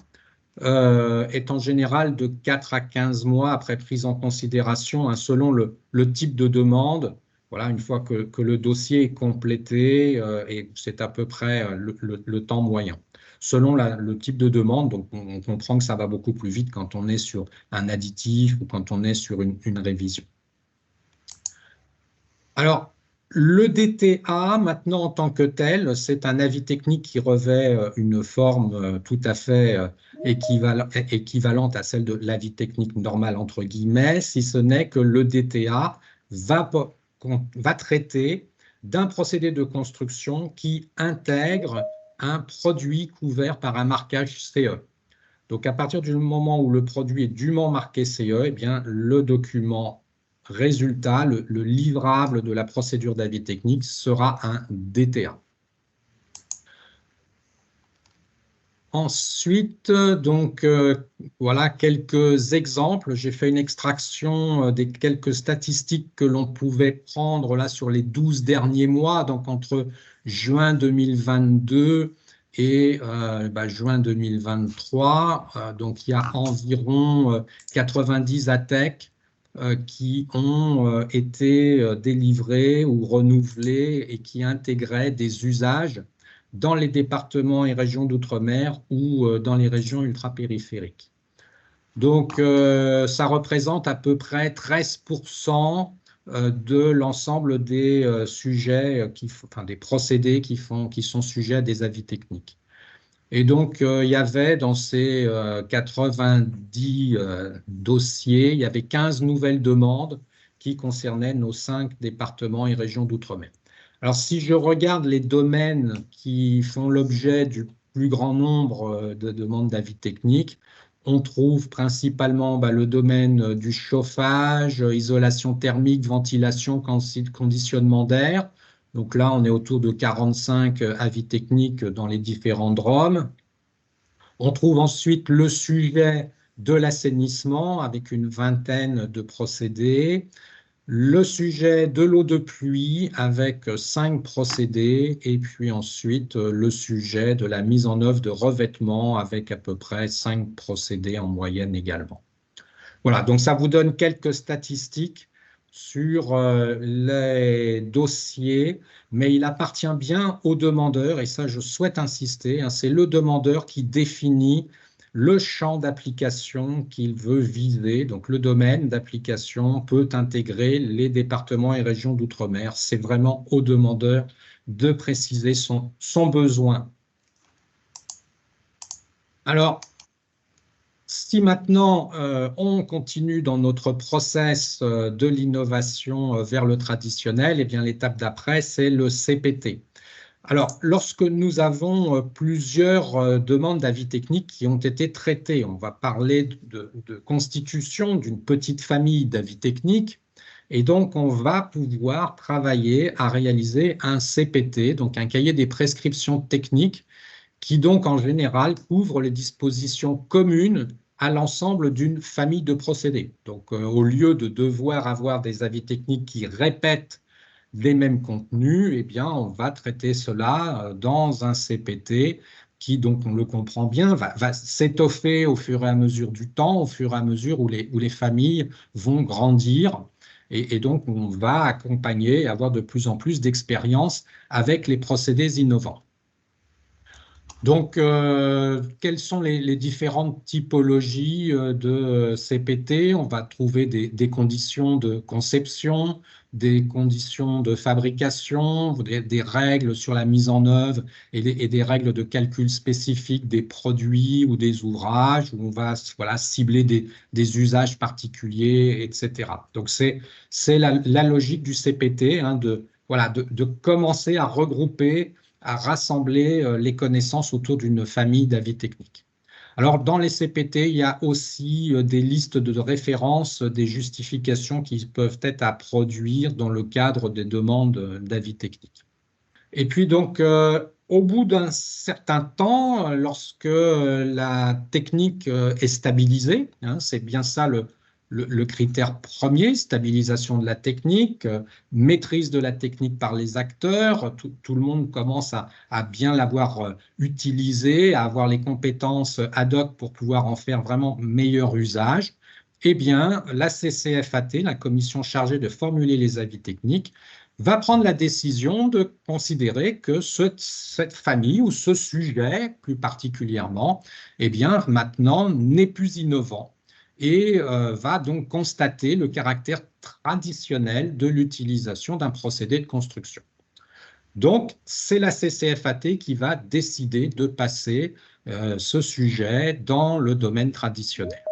B: est en général de 4 à 15 mois après prise en considération selon le type de demande. Voilà, une fois que le dossier est complété, et c'est à peu près le temps moyen. Selon le type de demande, donc on comprend que ça va beaucoup plus vite quand on est sur un additif ou quand on est sur une révision. Alors, le DTA, maintenant en tant que tel, c'est un avis technique qui revêt une forme tout à fait équivalente à celle de l'avis technique normal, entre guillemets, si ce n'est que le DTA va traiter d'un procédé de construction qui intègre un produit couvert par un marquage CE. Donc, à partir du moment où le produit est dûment marqué CE, le document résultat, le livrable de la procédure d'avis technique sera un DTA. Ensuite, donc, voilà quelques exemples. J'ai fait une extraction des quelques statistiques que l'on pouvait prendre là sur les 12 derniers mois, donc entre juin 2022 et juin 2023, donc il y a environ 90 ATEC qui ont été délivrés ou renouvelés et qui intégraient des usages dans les départements et régions d'outre-mer ou dans les régions ultrapériphériques. Donc, ça représente à peu près 13% de l'ensemble des sujets, des procédés qui sont sujets à des avis techniques. Et donc, il y avait dans ces 90 dossiers, il y avait 15 nouvelles demandes qui concernaient nos 5 départements et régions d'outre-mer. Alors, si je regarde les domaines qui font l'objet du plus grand nombre de demandes d'avis techniques, on trouve principalement le domaine du chauffage, isolation thermique, ventilation, conditionnement d'air. Donc là, on est autour de 45 avis techniques dans les différents DROM. On trouve ensuite le sujet de l'assainissement avec une vingtaine de procédés. Le sujet de l'eau de pluie avec 5 procédés. Et puis ensuite, le sujet de la mise en œuvre de revêtements avec à peu près 5 procédés en moyenne également. Voilà, donc ça vous donne quelques statistiques sur les dossiers, mais il appartient bien au demandeur, et ça je souhaite insister, c'est le demandeur qui définit le champ d'application qu'il veut viser. Donc le domaine d'application peut intégrer les départements et régions d'outre-mer. C'est vraiment au demandeur de préciser son besoin. Alors, si maintenant on continue dans notre process de l'innovation vers le traditionnel, eh bien l'étape d'après, c'est le CPT. Alors, lorsque nous avons plusieurs demandes d'avis techniques qui ont été traitées, on va parler de constitution d'une petite famille d'avis techniques, et donc on va pouvoir travailler à réaliser un CPT, donc un cahier des prescriptions techniques, qui donc en général couvre les dispositions communes à l'ensemble d'une famille de procédés. Donc au lieu de devoir avoir des avis techniques qui répètent les mêmes contenus, eh bien on va traiter cela dans un CPT qui, donc on le comprend bien, va s'étoffer au fur et à mesure du temps, au fur et à mesure où les familles vont grandir. Et donc on va accompagner, avoir de plus en plus d'expérience avec les procédés innovants. Donc, quelles sont les différentes typologies de CPT? On va trouver des conditions de conception, des conditions de fabrication, des règles sur la mise en œuvre et des règles de calcul spécifiques des produits ou des ouvrages, où on va cibler des usages particuliers, etc. Donc, c'est la logique du CPT, de commencer à regrouper, à rassembler les connaissances autour d'une famille d'avis techniques. Alors, dans les CPT, il y a aussi des listes de références, des justifications qui peuvent être à produire dans le cadre des demandes d'avis techniques. Et puis donc, au bout d'un certain temps, lorsque la technique est stabilisée, c'est bien ça le critère premier, stabilisation de la technique, maîtrise de la technique par les acteurs, tout le monde commence à bien l'avoir utilisé, à avoir les compétences ad hoc pour pouvoir en faire vraiment meilleur usage. Eh bien, la CCFAT, la commission chargée de formuler les avis techniques, va prendre la décision de considérer que cette famille ou ce sujet, plus particulièrement, eh bien, maintenant n'est plus innovant, et va donc constater le caractère traditionnel de l'utilisation d'un procédé de construction. Donc, c'est la CCFAT qui va décider de passer ce sujet dans le domaine traditionnel.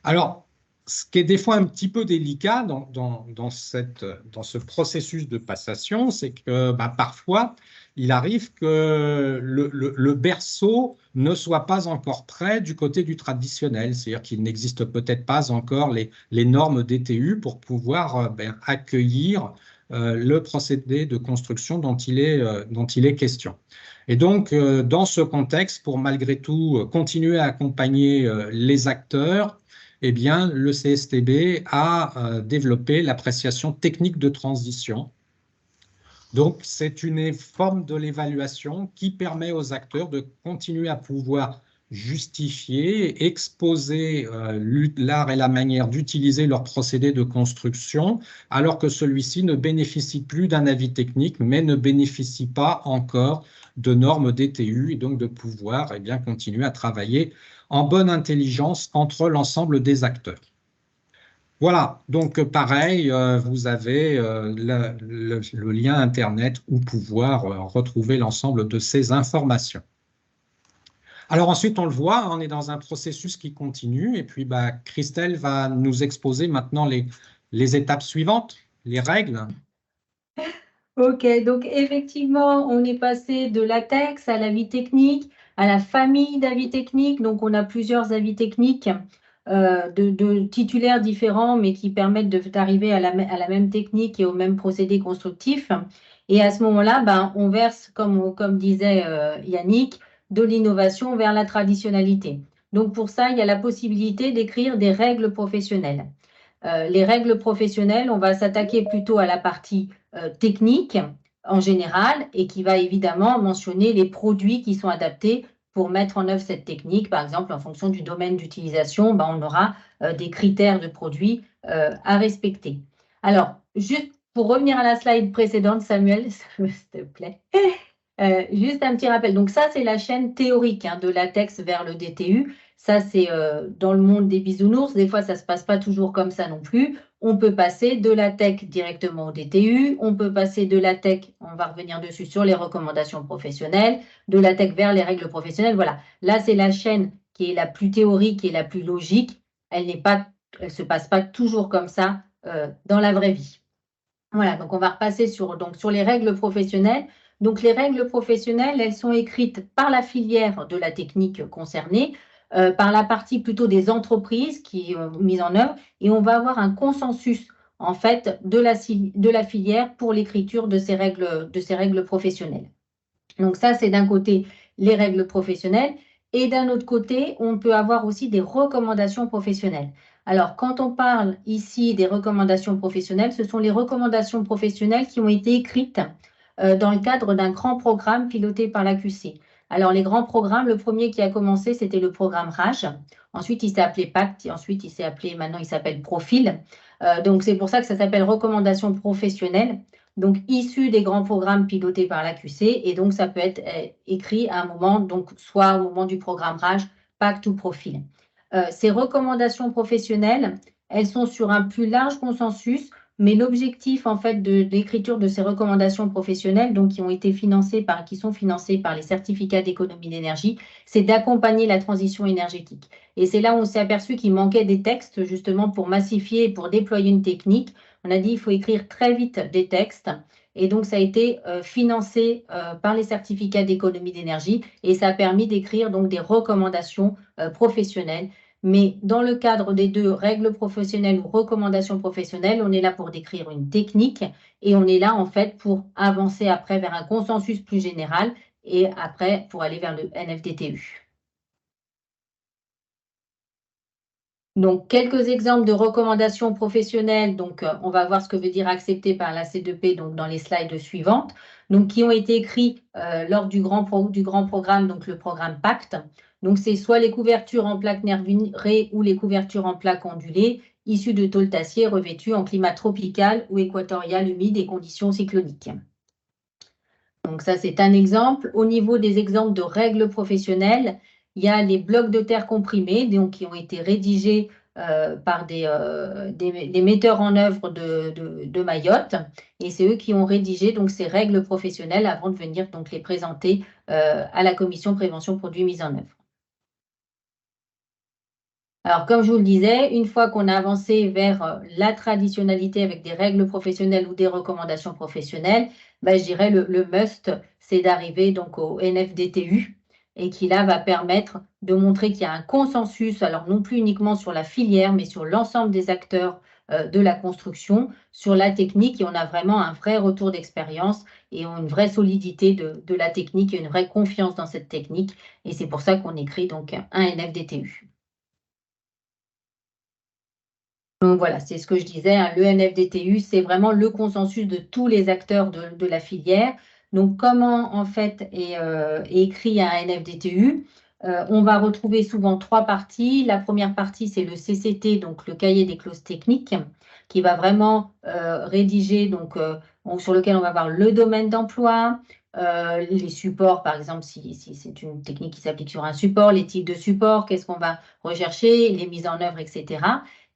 B: Alors, ce qui est des fois un petit peu délicat dans ce processus de passation, c'est que parfois, il arrive que le berceau ne soit pas encore prêt du côté du traditionnel, c'est-à-dire qu'il n'existe peut-être pas encore les normes DTU pour pouvoir accueillir le procédé de construction dont il est question. Et donc, dans ce contexte, pour malgré tout continuer à accompagner les acteurs, eh bien, le CSTB a développé l'appréciation technique de transition Donc, c'est une forme de l'évaluation qui permet aux acteurs de continuer à pouvoir justifier, exposer l'art et la manière d'utiliser leur procédé de construction, alors que celui-ci ne bénéficie plus d'un avis technique, mais ne bénéficie pas encore de normes DTU, et donc de pouvoir continuer à travailler en bonne intelligence entre l'ensemble des acteurs. Voilà, donc pareil, vous avez le lien Internet où pouvoir retrouver l'ensemble de ces informations. Alors ensuite, on le voit, on est dans un processus qui continue, et puis Christelle va nous exposer maintenant les étapes suivantes, les règles.
C: Ok, donc effectivement, on est passé de latex à l'avis technique, à la famille d'avis techniques. Donc, on a plusieurs avis techniques de titulaires différents, mais qui permettent d'arriver à la même technique et au même procédé constructif. Et à ce moment-là, on verse, comme disait Yannick, de l'innovation vers la traditionnalité. Donc, pour ça, il y a la possibilité d'écrire des règles professionnelles. Les règles professionnelles, on va s'attaquer plutôt à la partie technique en général et qui va évidemment mentionner les produits qui sont adaptés pour mettre en œuvre cette technique. Par exemple, en fonction du domaine d'utilisation, on aura des critères de produits à respecter. Alors, juste pour revenir à la slide précédente, Samuel, s'il te plaît. Juste un petit rappel. Donc ça, c'est la chaîne théorique de latex vers le DTU. Ça, c'est dans le monde des bisounours. Des fois, ça ne se passe pas toujours comme ça non plus. On peut passer de la tech directement au DTU. On peut passer de la tech, on va revenir dessus, sur les recommandations professionnelles, de la tech vers les règles professionnelles. Voilà. Là, c'est la chaîne qui est la plus théorique et la plus logique. Elle ne se passe pas toujours comme ça dans la vraie vie. Voilà. Donc, on va repasser sur les règles professionnelles. Donc, les règles professionnelles, elles sont écrites par la filière de la technique concernée, par la partie plutôt des entreprises qui ont mis en œuvre, et on va avoir un consensus en fait de la filière pour l'écriture de ces règles professionnelles. Donc ça, c'est d'un côté les règles professionnelles, et d'un autre côté, on peut avoir aussi des recommandations professionnelles. Alors, quand on parle ici des recommandations professionnelles, ce sont les recommandations professionnelles qui ont été écrites dans le cadre d'un grand programme piloté par la QC. Alors, les grands programmes, le premier qui a commencé, c'était le programme RAGE. Ensuite, il s'est appelé PACT. Et ensuite, maintenant, il s'appelle Profil. Donc, c'est pour ça que ça s'appelle recommandation professionnelle. Donc, issu des grands programmes pilotés par la QC. Et donc, ça peut être écrit à un moment, donc soit au moment du programme RAGE, PACT ou Profil. Ces recommandations professionnelles, elles sont sur un plus large consensus. Mais l'objectif, en fait, de l'écriture de ces recommandations professionnelles, donc qui sont financées par les certificats d'économie d'énergie, c'est d'accompagner la transition énergétique. Et c'est là où on s'est aperçu qu'il manquait des textes, justement, pour massifier et pour déployer une technique. On a dit qu'il faut écrire très vite des textes. Et donc, ça a été financé par les certificats d'économie d'énergie et ça a permis d'écrire donc des recommandations professionnelles. Mais dans le cadre des deux règles professionnelles ou recommandations professionnelles, on est là pour décrire une technique et on est là en fait pour avancer après vers un consensus plus général et après pour aller vers le NFDTU. Donc, quelques exemples de recommandations professionnelles. Donc, on va voir ce que veut dire accepté par la C2P donc, dans les slides suivantes. Donc, qui ont été écrits lors du grand programme, donc le programme PACT. Donc, c'est soit les couvertures en plaques nervurées ou les couvertures en plaques ondulées, issues de tôle d'acier revêtues en climat tropical ou équatorial humide et conditions cycloniques. Donc, ça, c'est un exemple. Au niveau des exemples de règles professionnelles, il y a les blocs de terre comprimés donc, qui ont été rédigés par des metteurs en œuvre de Mayotte. Et c'est eux qui ont rédigé donc, ces règles professionnelles avant de venir donc, les présenter à la commission prévention produits mise en œuvre. Alors, comme je vous le disais, une fois qu'on a avancé vers la traditionnalité avec des règles professionnelles ou des recommandations professionnelles, je dirais le must, c'est d'arriver donc au NFDTU et qui là va permettre de montrer qu'il y a un consensus, alors non plus uniquement sur la filière, mais sur l'ensemble des acteurs de la construction, sur la technique, et on a vraiment un vrai retour d'expérience et une vraie solidité de la technique et une vraie confiance dans cette technique. Et c'est pour ça qu'on écrit donc un NFDTU. Donc voilà, c'est ce que je disais, hein, le NFDTU, c'est vraiment le consensus de tous les acteurs de la filière. Donc comment en fait est écrit un NFDTU? On va retrouver souvent 3 parties. La première partie, c'est le CCT, donc le cahier des clauses techniques, qui va vraiment rédiger, donc, sur lequel on va avoir le domaine d'emploi, les supports, par exemple, si c'est une technique qui s'applique sur un support, les types de supports, qu'est-ce qu'on va rechercher, les mises en œuvre, etc.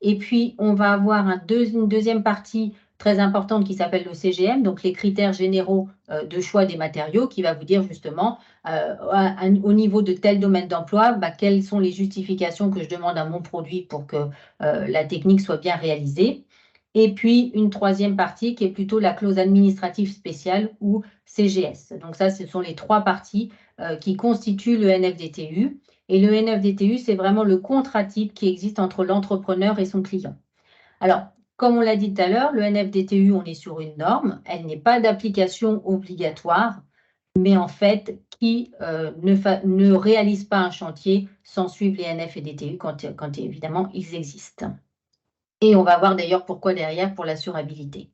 C: Et puis, on va avoir une deuxième partie très importante qui s'appelle le CGM, donc les critères généraux de choix des matériaux, qui va vous dire justement, au niveau de tel domaine d'emploi, quelles sont les justifications que je demande à mon produit pour que la technique soit bien réalisée. Et puis, une troisième partie qui est plutôt la clause administrative spéciale ou CGS. Donc ça, ce sont les 3 parties qui constituent le NFDTU. Et le NFDTU, c'est vraiment le contrat type qui existe entre l'entrepreneur et son client. Alors, comme on l'a dit tout à l'heure, le NFDTU, on est sur une norme. Elle n'est pas d'application obligatoire, mais en fait, qui ne réalise pas un chantier sans suivre les NF et DTU quand évidemment ils existent. Et on va voir d'ailleurs pourquoi derrière pour l'assurabilité.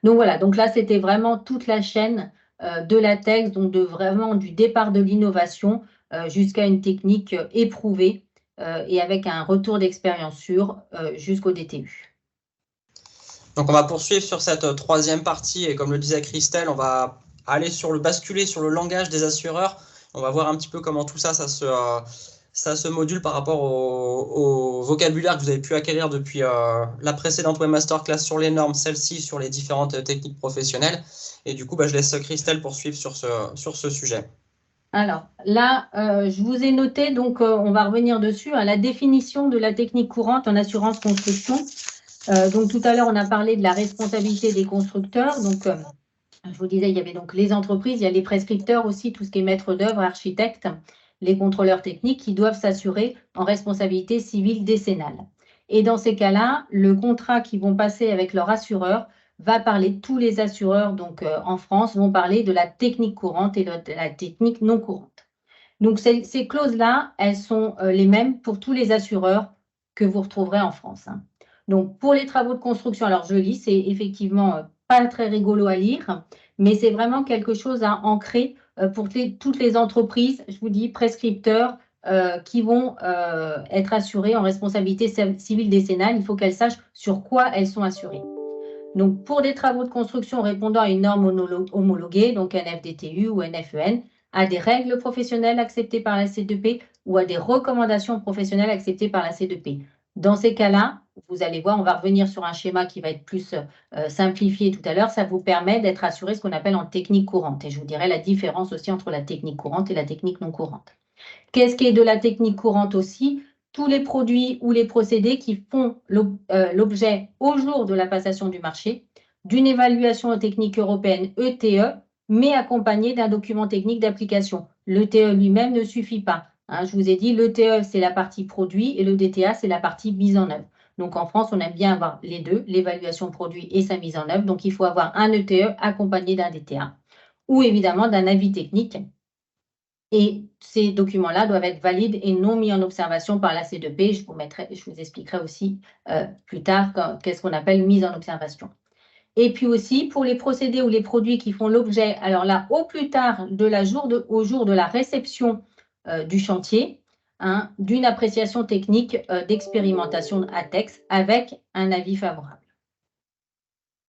C: Donc voilà, donc là, c'était vraiment toute la chaîne de latex, donc vraiment du départ de l'innovation jusqu'à une technique éprouvée et avec un retour d'expérience sûr jusqu'au DTU.
A: Donc on va poursuivre sur cette troisième partie et comme le disait Christelle, on va aller basculer sur le langage des assureurs. On va voir un petit peu comment tout ça, ça se module par rapport au vocabulaire que vous avez pu acquérir depuis la précédente webmasterclass sur les normes, celle-ci sur les différentes techniques professionnelles. Et du coup, je laisse Christelle poursuivre sur ce sujet.
C: Alors là, je vous ai noté, donc on va revenir dessus, à la définition de la technique courante en assurance construction. Donc tout à l'heure, on a parlé de la responsabilité des constructeurs. Donc je vous disais, il y avait donc les entreprises, il y a les prescripteurs aussi, tout ce qui est maître d'œuvre, architecte, les contrôleurs techniques qui doivent s'assurer en responsabilité civile décennale. Et dans ces cas-là, le contrat qu'ils vont passer avec leur assureur va parler, tous les assureurs donc en France vont parler de la technique courante et de la technique non courante. Donc ces clauses-là, elles sont les mêmes pour tous les assureurs que vous retrouverez en France. Hein. Donc pour les travaux de construction, alors je lis, c'est effectivement pas très rigolo à lire, mais c'est vraiment quelque chose à ancrer pour toutes les entreprises, je vous dis, prescripteurs qui vont être assurés en responsabilité civile décennale. Il faut qu'elles sachent sur quoi elles sont assurées. Donc, pour des travaux de construction répondant à une norme homologuée, donc NFDTU ou NFEN, à des règles professionnelles acceptées par la C2P ou à des recommandations professionnelles acceptées par la C2P. Dans ces cas-là, vous allez voir, on va revenir sur un schéma qui va être plus simplifié tout à l'heure. Ça vous permet d'être assuré ce qu'on appelle en technique courante. Et je vous dirai la différence aussi entre la technique courante et la technique non courante. Qu'est-ce qui est de la technique courante aussi? Tous les produits ou les procédés qui font l'objet au jour de la passation du marché d'une évaluation technique européenne ETE, mais accompagnée d'un document technique d'application. L'ETE lui-même ne suffit pas. Hein, je vous ai dit, l'ETE, c'est la partie produit et le DTA, c'est la partie mise en œuvre. Donc, en France, on aime bien avoir les deux, l'évaluation produit et sa mise en œuvre. Donc, il faut avoir un ETE accompagné d'un DTA ou évidemment d'un avis technique. Et ces documents-là doivent être valides et non mis en observation par la C2P. Je vous expliquerai aussi plus tard qu'est-ce qu'on appelle mise en observation. Et puis aussi, pour les procédés ou les produits qui font l'objet, alors là, au plus tard au jour de la réception du chantier, hein, d'une appréciation technique d'expérimentation ATEX avec un avis favorable.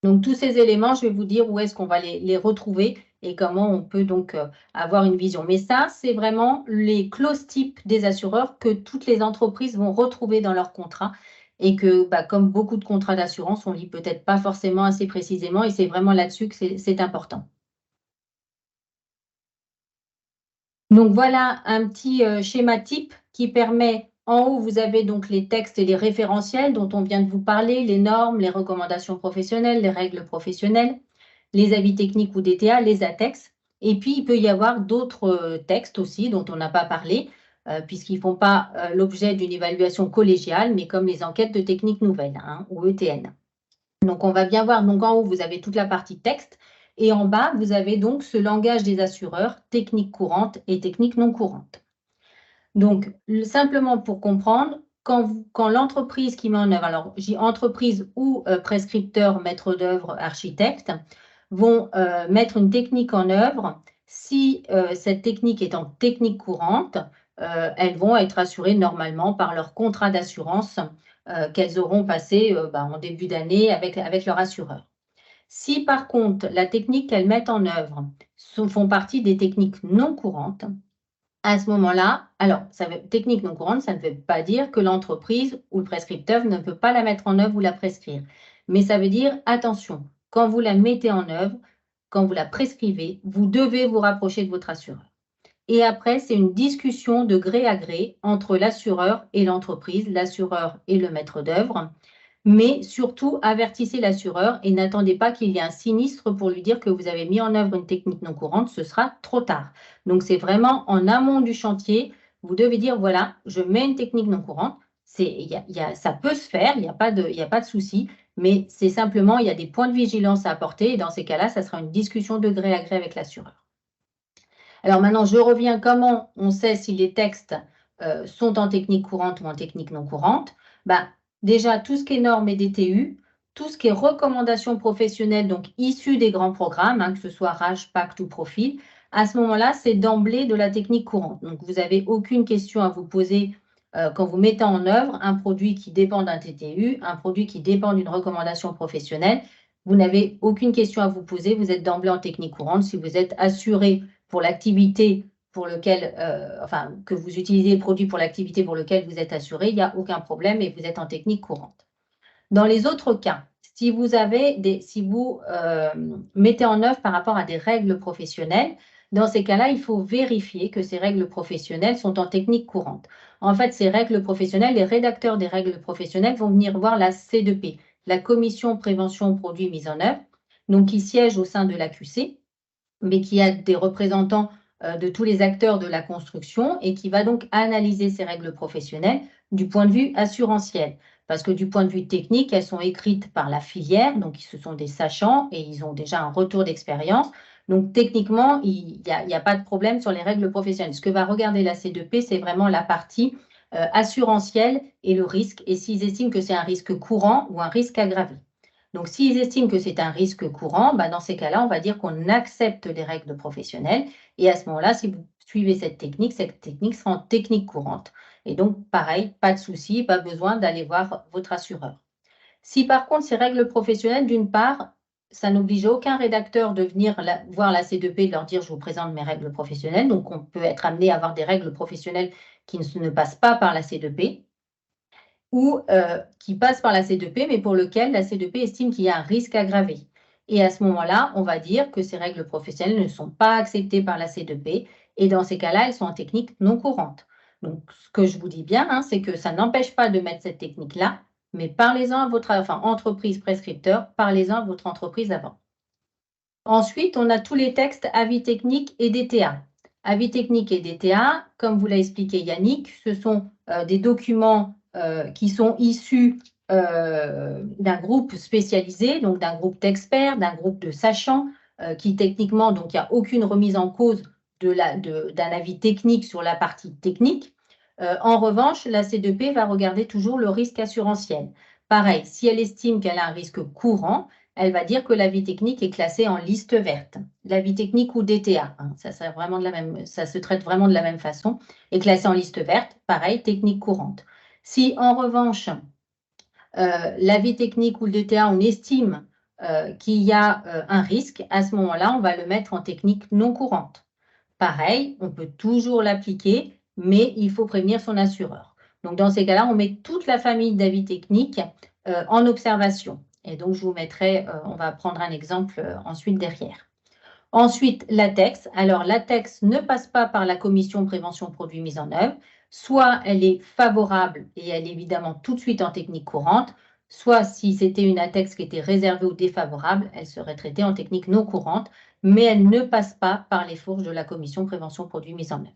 C: Donc, tous ces éléments, je vais vous dire où est-ce qu'on va les retrouver et comment on peut donc avoir une vision. Mais ça, c'est vraiment les clauses types des assureurs que toutes les entreprises vont retrouver dans leur contrat et que, comme beaucoup de contrats d'assurance, on ne lit peut-être pas forcément assez précisément et c'est vraiment là-dessus que c'est important. Donc, voilà un petit schéma type qui permet, en haut, vous avez donc les textes et les référentiels dont on vient de vous parler, les normes, les recommandations professionnelles, les règles professionnelles, les avis techniques ou DTA, les ATEX. Et puis, il peut y avoir d'autres textes aussi dont on n'a pas parlé, puisqu'ils ne font pas l'objet d'une évaluation collégiale, mais comme les enquêtes de techniques nouvelles, hein, ou ETN. Donc, on va bien voir, donc en haut, vous avez toute la partie texte, et en bas, vous avez donc ce langage des assureurs, technique courante et technique non courante. Donc, simplement pour comprendre, quand l'entreprise qui met en œuvre, alors j'ai entreprise ou prescripteur, maître d'œuvre, architecte, vont mettre une technique en œuvre, si cette technique est en technique courante, elles vont être assurées normalement par leur contrat d'assurance qu'elles auront passé en début d'année avec leur assureur. Si par contre, la technique qu'elles mettent en œuvre font partie des techniques non courantes, à ce moment-là, alors, technique non courante, ça ne veut pas dire que l'entreprise ou le prescripteur ne peut pas la mettre en œuvre ou la prescrire. Mais ça veut dire, attention, quand vous la mettez en œuvre, quand vous la prescrivez, vous devez vous rapprocher de votre assureur. Et après, c'est une discussion de gré à gré entre l'assureur et l'entreprise, l'assureur et le maître d'œuvre. Mais surtout, avertissez l'assureur et n'attendez pas qu'il y ait un sinistre pour lui dire que vous avez mis en œuvre une technique non courante, ce sera trop tard. Donc, c'est vraiment en amont du chantier, vous devez dire, voilà, je mets une technique non courante, ça peut se faire, il n'y a pas de souci, mais c'est simplement, il y a des points de vigilance à apporter et dans ces cas-là, ça sera une discussion de gré à gré avec l'assureur. Alors maintenant, je reviens, comment on sait si les textes sont en technique courante ou en technique non courante? Déjà, tout ce qui est normes et DTU, tout ce qui est recommandations professionnelles, donc issues des grands programmes, que ce soit RAGE, PACT ou Profil, à ce moment-là, c'est d'emblée de la technique courante. Donc, vous n'avez aucune question à vous poser quand vous mettez en œuvre un produit qui dépend d'un TTU, un produit qui dépend d'une recommandation professionnelle. Vous n'avez aucune question à vous poser, vous êtes d'emblée en technique courante. Si vous êtes assuré pour l'activité pour lequel, que vous utilisez le produit pour l'activité pour lequel vous êtes assuré, il n'y a aucun problème et vous êtes en technique courante. Dans les autres cas, si vous mettez en œuvre par rapport à des règles professionnelles, dans ces cas-là, il faut vérifier que ces règles professionnelles sont en technique courante. En fait, ces règles professionnelles, les rédacteurs des règles professionnelles vont venir voir la C2P, la Commission Prévention Produits Mise en œuvre, donc qui siège au sein de l'AQC, mais qui a des représentants de tous les acteurs de la construction et qui va donc analyser ces règles professionnelles du point de vue assurantiel. Parce que du point de vue technique, elles sont écrites par la filière, donc ce sont des sachants et ils ont déjà un retour d'expérience. Donc techniquement, il n'y a pas de problème sur les règles professionnelles. Ce que va regarder la C2P, c'est vraiment la partie assurantielle et le risque, et s'ils estiment que c'est un risque courant ou un risque aggravé. Donc, s'ils estiment que c'est un risque courant, dans ces cas-là, on va dire qu'on accepte les règles professionnelles. Et à ce moment-là, si vous suivez cette technique sera en technique courante. Et donc, pareil, pas de souci, pas besoin d'aller voir votre assureur. Si par contre, ces règles professionnelles, d'une part, ça n'oblige aucun rédacteur de venir voir la C2P et de leur dire « je vous présente mes règles professionnelles ». Donc, on peut être amené à avoir des règles professionnelles qui ne passent pas par la C2P. Ou qui passe par la C2P, mais pour lequel la C2P estime qu'il y a un risque aggravé. Et à ce moment-là, on va dire que ces règles professionnelles ne sont pas acceptées par la C2P, et dans ces cas-là, elles sont en technique non courante. Donc, ce que je vous dis bien, c'est que ça n'empêche pas de mettre cette technique-là, mais parlez-en à votre entreprise prescripteur, parlez-en à votre entreprise avant. Ensuite, on a tous les textes avis techniques et DTA. Avis techniques et DTA, comme vous l'a expliqué Yannick, ce sont des documents qui sont issus d'un groupe spécialisé, donc d'un groupe d'experts, d'un groupe de sachants, qui techniquement, donc il n'y a aucune remise en cause d'un avis technique sur la partie technique. En revanche, la C2P va regarder toujours le risque assurantiel. Pareil, si elle estime qu'elle a un risque courant, elle va dire que l'avis technique est classé en liste verte. L'avis technique ou DTA, ça se traite vraiment de la même façon, est classé en liste verte, pareil, technique courante. Si en revanche, l'avis technique ou le DTA, on estime qu'il y a un risque, à ce moment-là, on va le mettre en technique non courante. Pareil, on peut toujours l'appliquer, mais il faut prévenir son assureur. Donc, dans ces cas-là, on met toute la famille d'avis techniques en observation. Et donc, je vous mettrai, on va prendre un exemple ensuite derrière. Ensuite, latex. Alors, latex ne passe pas par la commission prévention produits mise en œuvre. Soit elle est favorable et elle est évidemment tout de suite en technique courante, soit si c'était une latex qui était réservée ou défavorable, elle serait traitée en technique non courante, mais elle ne passe pas par les fourches de la commission prévention produits mise en œuvre.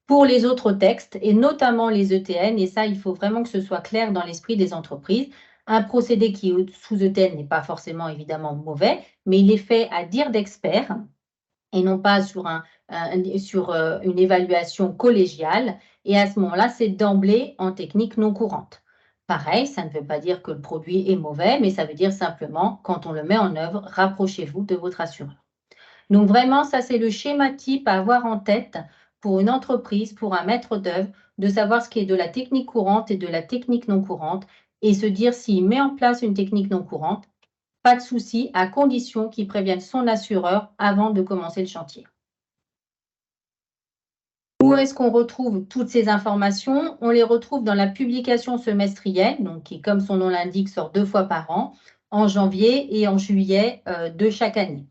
C: Pour les autres textes, et notamment les ETN, et ça, il faut vraiment que ce soit clair dans l'esprit des entreprises, un procédé qui est sous ETN n'est pas forcément évidemment mauvais, mais il est fait à dire d'experts et non pas sur sur une évaluation collégiale. Et à ce moment-là, c'est d'emblée en technique non courante. Pareil, ça ne veut pas dire que le produit est mauvais, mais ça veut dire simplement, quand on le met en œuvre, rapprochez-vous de votre assureur. Donc vraiment, ça c'est le schéma type à avoir en tête pour une entreprise, pour un maître d'œuvre, de savoir ce qui est de la technique courante et de la technique non courante, et se dire s'il met en place une technique non courante, pas de souci, à condition qu'il prévienne son assureur avant de commencer le chantier. Où est-ce qu'on retrouve toutes ces informations? On les retrouve dans la publication semestrielle, donc qui, comme son nom l'indique, sort 2 fois par an, en janvier et en juillet de chaque année.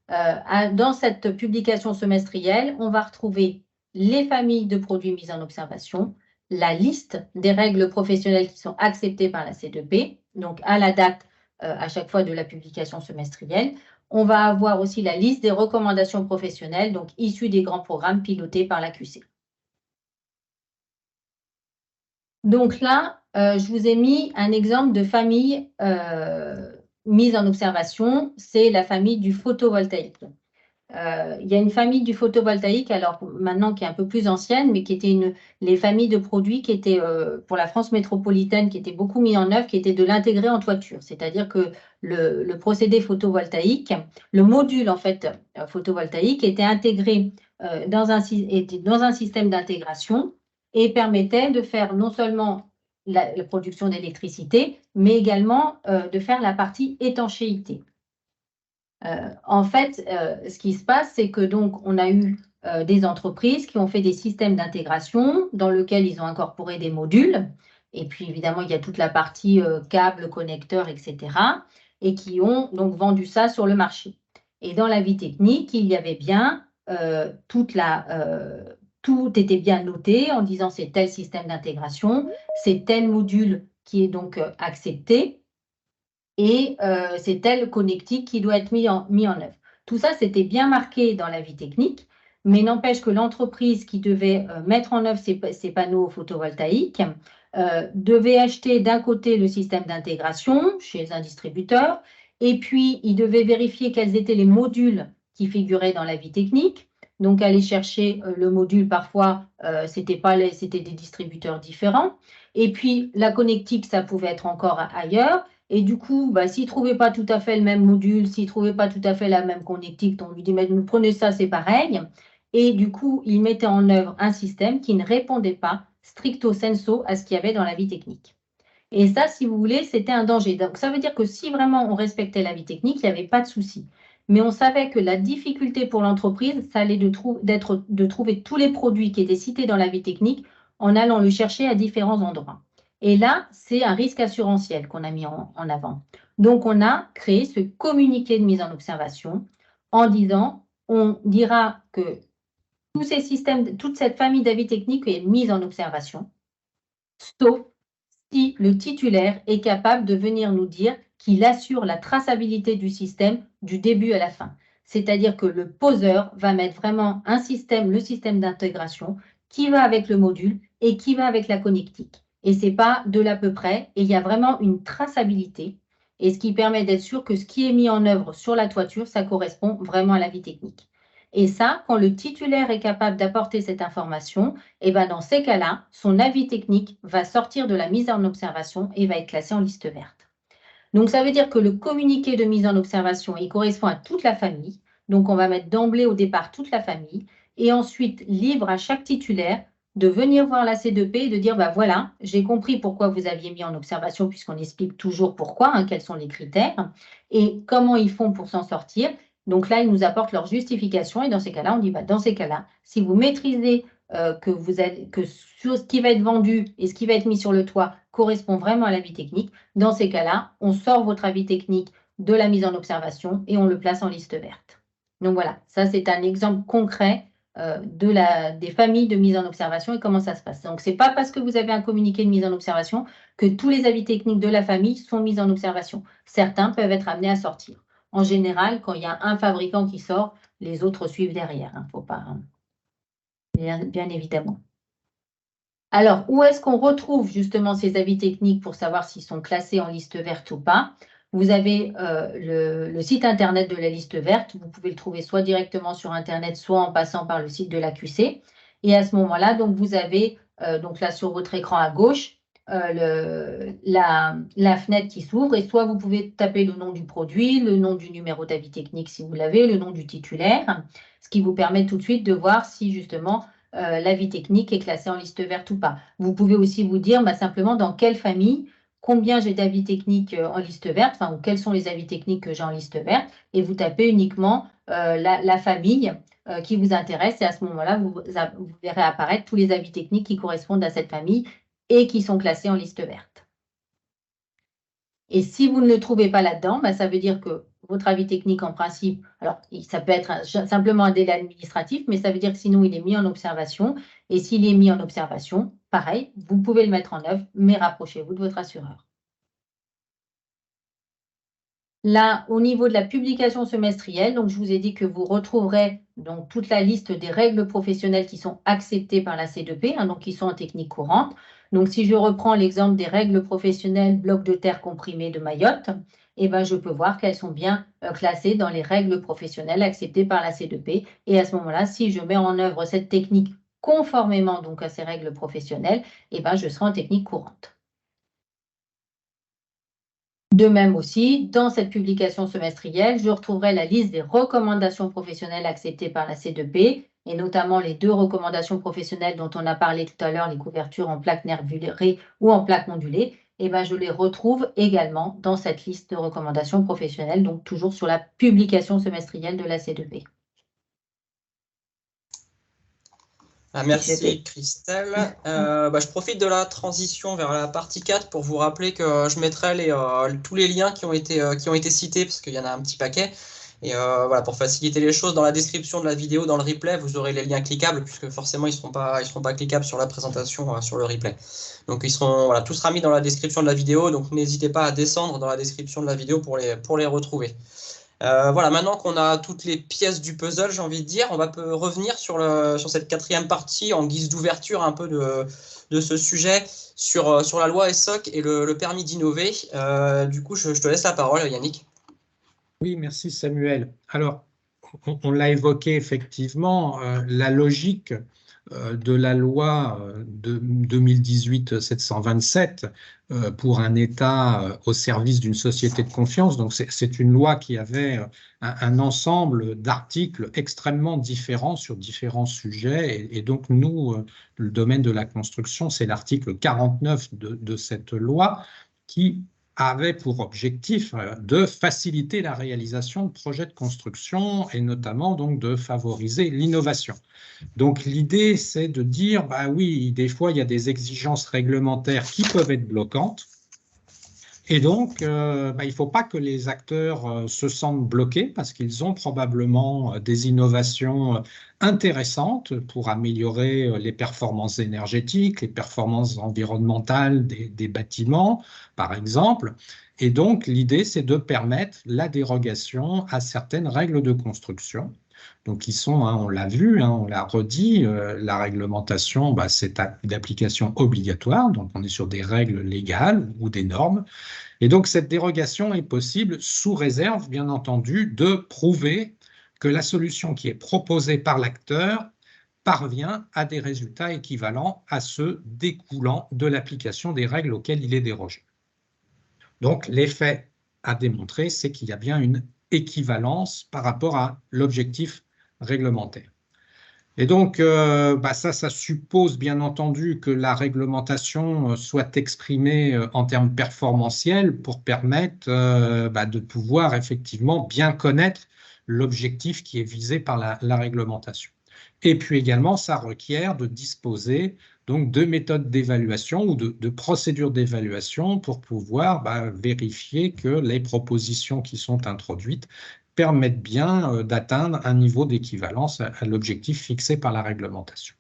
C: Dans cette publication semestrielle, on va retrouver les familles de produits mis en observation, la liste des règles professionnelles qui sont acceptées par la C2P, donc à la date à chaque fois de la publication semestrielle. On va avoir aussi la liste des recommandations professionnelles, donc issues des grands programmes pilotés par la QC. Donc là, je vous ai mis un exemple de famille mise en observation, c'est la famille du photovoltaïque. Il y a une famille du photovoltaïque, alors maintenant qui est un peu plus ancienne, mais qui était les familles de produits qui étaient pour la France métropolitaine, qui étaient beaucoup mis en œuvre, qui étaient de l'intégrer en toiture. C'est-à-dire que le procédé photovoltaïque, le module en fait photovoltaïque était intégré dans un système d'intégration et permettait de faire non seulement la production d'électricité, mais également de faire la partie étanchéité. En fait, ce qui se passe, c'est que donc on a eu des entreprises qui ont fait des systèmes d'intégration dans lesquels ils ont incorporé des modules. Et puis évidemment, il y a toute la partie câbles, connecteurs, etc. Et qui ont donc vendu ça sur le marché. Et dans la vie technique, il y avait bien tout était bien noté en disant c'est tel système d'intégration, c'est tel module qui est donc accepté. Et c'est tel connectique qui doit être mis en œuvre. Tout ça, c'était bien marqué dans la vie technique, mais n'empêche que l'entreprise qui devait mettre en œuvre ces panneaux photovoltaïques devait acheter d'un côté le système d'intégration chez un distributeur, et puis il devait vérifier quels étaient les modules qui figuraient dans la vie technique. Donc, aller chercher le module, parfois, c'était des distributeurs différents. Et puis, la connectique, ça pouvait être encore ailleurs. Et du coup, s'il ne trouvait pas tout à fait le même module, s'il ne trouvait pas tout à fait la même connectique, on lui dit, mais prenez ça, c'est pareil. Et du coup, il mettait en œuvre un système qui ne répondait pas stricto sensu à ce qu'il y avait dans la vie technique. Et ça, si vous voulez, c'était un danger. Donc, ça veut dire que si vraiment on respectait la vie technique, il n'y avait pas de souci. Mais on savait que la difficulté pour l'entreprise, ça allait de trouver tous les produits qui étaient cités dans la vie technique en allant le chercher à différents endroits. Et là, c'est un risque assurantiel qu'on a mis en avant. Donc, on a créé ce communiqué de mise en observation en disant, on dira que tous ces systèmes, toute cette famille d'avis techniques est mise en observation, sauf si le titulaire est capable de venir nous dire qu'il assure la traçabilité du système du début à la fin. C'est-à-dire que le poseur va mettre vraiment le système d'intégration qui va avec le module et qui va avec la connectique. Et ce n'est pas de l'à peu près, et il y a vraiment une traçabilité, et ce qui permet d'être sûr que ce qui est mis en œuvre sur la toiture, ça correspond vraiment à la vie technique. Et ça, quand le titulaire est capable d'apporter cette information, et dans ces cas-là, son avis technique va sortir de la mise en observation et va être classé en liste verte. Donc, ça veut dire que le communiqué de mise en observation, il correspond à toute la famille. Donc, on va mettre d'emblée au départ toute la famille et ensuite libre à chaque titulaire de venir voir la C2P et de dire, voilà, j'ai compris pourquoi vous aviez mis en observation, puisqu'on explique toujours pourquoi, quels sont les critères et comment ils font pour s'en sortir. Donc là, ils nous apportent leur justification et dans ces cas-là, on dit, dans ces cas-là, si vous maîtrisez que ce qui va être vendu et ce qui va être mis sur le toit correspond vraiment à l'avis technique, dans ces cas-là, on sort votre avis technique de la mise en observation et on le place en liste verte. Donc voilà, ça c'est un exemple concret des familles de mise en observation et comment ça se passe. Donc, ce n'est pas parce que vous avez un communiqué de mise en observation que tous les avis techniques de la famille sont mis en observation. Certains peuvent être amenés à sortir. En général, quand il y a un fabricant qui sort, les autres suivent derrière. Faut pas, bien évidemment. Alors, où est-ce qu'on retrouve justement ces avis techniques pour savoir s'ils sont classés en liste verte ou pas? vous avez le site internet de la liste verte. Vous pouvez le trouver soit directement sur internet, soit en passant par le site de l'AQC. Et à ce moment-là, donc vous avez donc là sur votre écran à gauche la fenêtre qui s'ouvre, et soit vous pouvez taper le nom du produit, le nom du numéro d'avis technique si vous l'avez, le nom du titulaire, ce qui vous permet tout de suite de voir si justement l'avis technique est classé en liste verte ou pas. Vous pouvez aussi vous dire simplement dans quelle famille, combien j'ai d'avis techniques en liste verte, enfin, ou quels sont les avis techniques que j'ai en liste verte, et vous tapez uniquement la famille qui vous intéresse, et à ce moment-là, vous verrez apparaître tous les avis techniques qui correspondent à cette famille et qui sont classés en liste verte. Et si vous ne le trouvez pas là-dedans, ça veut dire que votre avis technique, en principe, alors ça peut être simplement un délai administratif, mais ça veut dire que sinon il est mis en observation. Et s'il est mis en observation, pareil, vous pouvez le mettre en œuvre, mais rapprochez-vous de votre assureur. Là, au niveau de la publication semestrielle, donc je vous ai dit que vous retrouverez donc toute la liste des règles professionnelles qui sont acceptées par la C2P, donc qui sont en technique courante. Donc, si je reprends l'exemple des règles professionnelles bloc de terre comprimé de Mayotte, je peux voir qu'elles sont bien classées dans les règles professionnelles acceptées par la C2P. Et à ce moment-là, si je mets en œuvre cette technique conformément donc à ces règles professionnelles, je serai en technique courante. De même aussi, dans cette publication semestrielle, je retrouverai la liste des recommandations professionnelles acceptées par la C2P, et notamment les 2 recommandations professionnelles dont on a parlé tout à l'heure, les couvertures en plaques nervurées ou en plaques ondulées. Je les retrouve également dans cette liste de recommandations professionnelles, donc toujours sur la publication semestrielle de la C2P.
A: Merci Christelle. Je profite de la transition vers la partie 4 pour vous rappeler que je mettrai tous les liens qui ont été cités, parce qu'il y en a un petit paquet. Et pour faciliter les choses, dans la description de la vidéo, dans le replay, vous aurez les liens cliquables, puisque forcément ils seront pas cliquables sur la présentation, sur le replay. Donc ils seront, tout sera mis dans la description de la vidéo, donc n'hésitez pas à descendre dans la description de la vidéo pour les retrouver. Maintenant qu'on a toutes les pièces du puzzle, j'ai envie de dire, on va revenir sur cette 4e partie en guise d'ouverture un peu de ce sujet sur la loi ESSOC et le permis d'innover. Du coup, je te laisse la parole, Yannick.
B: Oui, merci Samuel. Alors, on l'a évoqué effectivement, la logique de la loi de 2018-727 pour un État au service d'une société de confiance. Donc, c'est une loi qui avait un ensemble d'articles extrêmement différents sur différents sujets. Et donc, nous, le domaine de la construction, c'est l'article 49 de cette loi qui avait pour objectif de faciliter la réalisation de projets de construction et notamment donc de favoriser l'innovation. Donc l'idée, c'est de dire, oui, des fois, il y a des exigences réglementaires qui peuvent être bloquantes. Et donc, il ne faut pas que les acteurs se sentent bloqués parce qu'ils ont probablement des innovations intéressantes pour améliorer les performances énergétiques, les performances environnementales des bâtiments, par exemple. Et donc, l'idée, c'est de permettre la dérogation à certaines règles de construction. Donc, qui sont, on l'a vu, on l'a redit, la réglementation, c'est d'application obligatoire, donc on est sur des règles légales ou des normes. Et donc, cette dérogation est possible sous réserve, bien entendu, de prouver que la solution qui est proposée par l'acteur parvient à des résultats équivalents à ceux découlant de l'application des règles auxquelles il est dérogé. Donc, l'effet à démontrer, c'est qu'il y a bien une équivalence par rapport à l'objectif réglementaire. Et donc, ça suppose bien entendu que la réglementation soit exprimée en termes performantiels pour permettre de pouvoir effectivement bien connaître l'objectif qui est visé par la réglementation. Et puis également, ça requiert de disposer donc de méthodes d'évaluation ou de procédures d'évaluation pour pouvoir vérifier que les propositions qui sont introduites permettent bien d'atteindre un niveau d'équivalence à l'objectif fixé par la réglementation.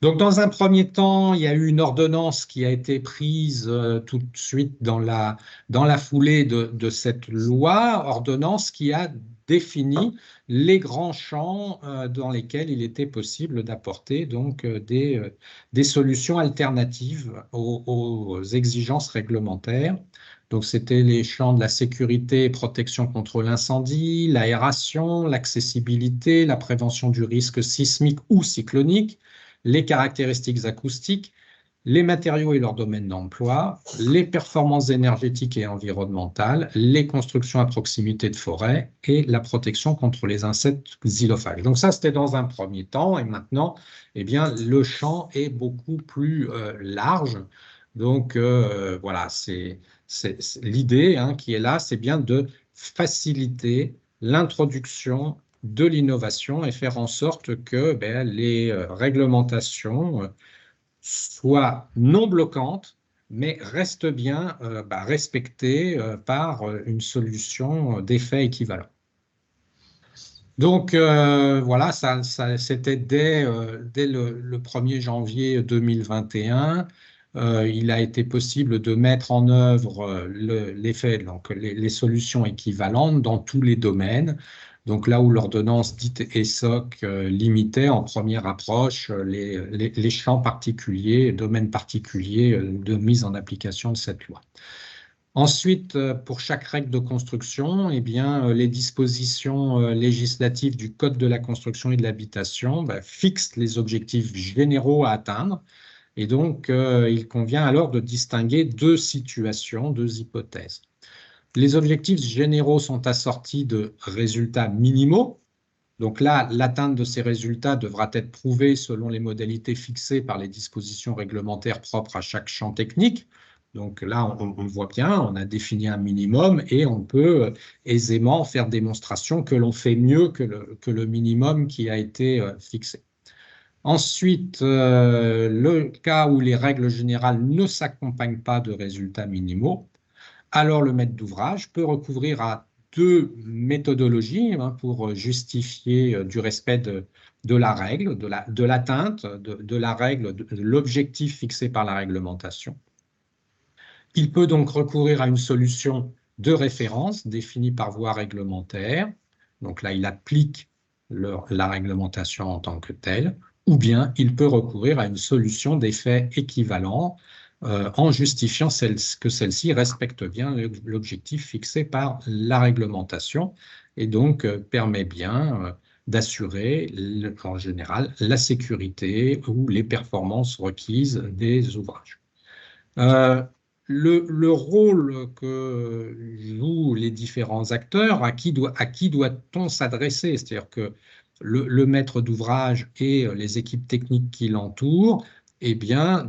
B: Donc, dans un premier temps, il y a eu une ordonnance qui a été prise tout de suite dans la foulée de cette loi, ordonnance qui a défini les grands champs dans lesquels il était possible d'apporter donc des solutions alternatives aux exigences réglementaires Donc, c'était les champs de la sécurité et protection contre l'incendie, l'aération, l'accessibilité, la prévention du risque sismique ou cyclonique, les caractéristiques acoustiques, les matériaux et leur domaine d'emploi, les performances énergétiques et environnementales, les constructions à proximité de forêts et la protection contre les insectes xylophages. Donc ça, c'était dans un premier temps, et maintenant, eh bien, le champ est beaucoup plus large. Donc voilà, c'est l'idée qui est là, c'est bien de faciliter l'introduction de l'innovation et faire en sorte que les réglementations soient non bloquantes, mais restent bien respectées par une solution d'effet équivalent. Donc voilà, c'était dès le 1er janvier 2021. Il a été possible de mettre en œuvre l'effet, donc les solutions équivalentes dans tous les domaines. Donc là où l'ordonnance dite ESSOC limitait en première approche les champs particuliers, domaines particuliers de mise en application de cette loi. Ensuite, pour chaque règle de construction, eh bien, les dispositions législatives du Code de la construction et de l'habitation fixent les objectifs généraux à atteindre. Et donc, il convient alors de distinguer deux situations, deux hypothèses. Les objectifs généraux sont assortis de résultats minimaux. Donc là, l'atteinte de ces résultats devra être prouvée selon les modalités fixées par les dispositions réglementaires propres à chaque champ technique. Donc là, on voit bien, on a défini un minimum et on peut aisément faire démonstration que l'on fait mieux que le minimum qui a été fixé. Ensuite, le cas où les règles générales ne s'accompagnent pas de résultats minimaux, alors le maître d'ouvrage peut recourir à deux méthodologies pour justifier du respect de la règle, de l'atteinte de la règle, de l'objectif fixé par la réglementation. Il peut donc recourir à une solution de référence définie par voie réglementaire. Donc là, il applique la réglementation en tant que telle, ou bien il peut recourir à une solution d'effet équivalent en justifiant que celle-ci respecte bien l'objectif fixé par la réglementation et donc permet bien d'assurer en général la sécurité ou les performances requises des ouvrages. Le rôle que jouent les différents acteurs, à qui doit-on s'adresser? C'est-à-dire que le maître d'ouvrage et les équipes techniques qui l'entourent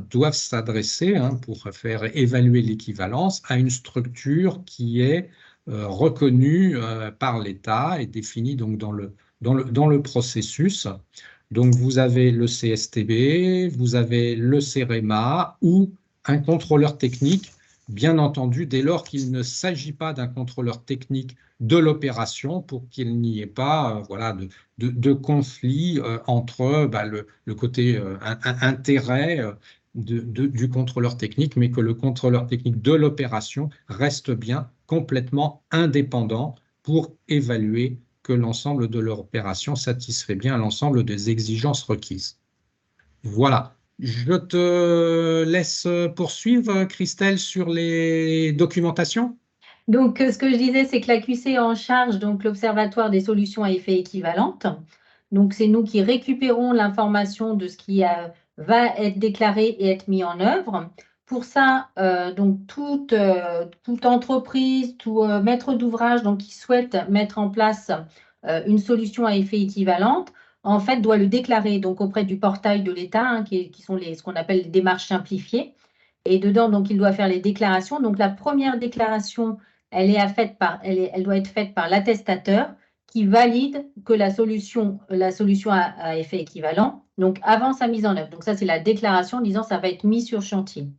B: doivent s'adresser pour faire évaluer l'équivalence à une structure qui est reconnue par l'État et définie donc dans le processus. Donc vous avez le CSTB, vous avez le CEREMA ou un contrôleur technique, bien entendu, dès lors qu'il ne s'agit pas d'un contrôleur technique de l'opération pour qu'il n'y ait pas de conflit entre le côté intérêt du contrôleur technique, mais que le contrôleur technique de l'opération reste bien complètement indépendant pour évaluer que l'ensemble de l'opération satisfait bien l'ensemble des exigences requises. Voilà. Je te laisse poursuivre, Christelle, sur les documentations.
C: Donc, ce que je disais, c'est que l'AQC est en charge, donc l'Observatoire des solutions à effet équivalentes. Donc, c'est nous qui récupérons l'information de ce qui va être déclaré et être mis en œuvre. Pour ça, donc toute entreprise, tout maître d'ouvrage qui souhaite mettre en place une solution à effet équivalente, en fait, doit le déclarer donc auprès du portail de l'État, qui sont ce qu'on appelle les démarches simplifiées. Et dedans, donc, il doit faire les déclarations. Donc, la première déclaration, elle doit être faite par l'attestateur qui valide que la solution à effet équivalent, donc avant sa mise en œuvre. Donc, ça, c'est la déclaration disant ça va être mis sur chantier.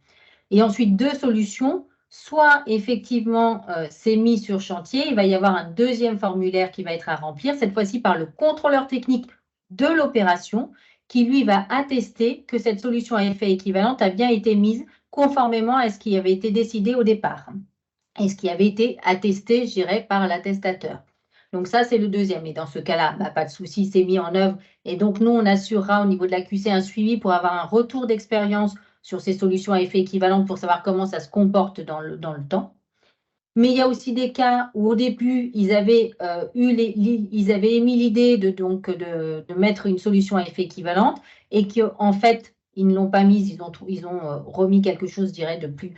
C: Et ensuite, deux solutions. Soit, effectivement, c'est mis sur chantier, il va y avoir un deuxième formulaire qui va être à remplir, cette fois-ci par le contrôleur technique de l'opération, qui lui va attester que cette solution à effet équivalent a bien été mise conformément à ce qui avait été décidé au départ et ce qui avait été attesté, je dirais, par l'attestateur. Donc ça, c'est le deuxième. Et dans ce cas-là, pas de souci, c'est mis en œuvre. Et donc, nous, on assurera au niveau de l'AQC un suivi pour avoir un retour d'expérience sur ces solutions à effet équivalent pour savoir comment ça se comporte dans le temps. Mais il y a aussi des cas où au début, ils avaient émis l'idée de mettre une solution à effet équivalente et qu'en fait, ils ne l'ont pas mise, ils ont remis quelque chose, je dirais, de plus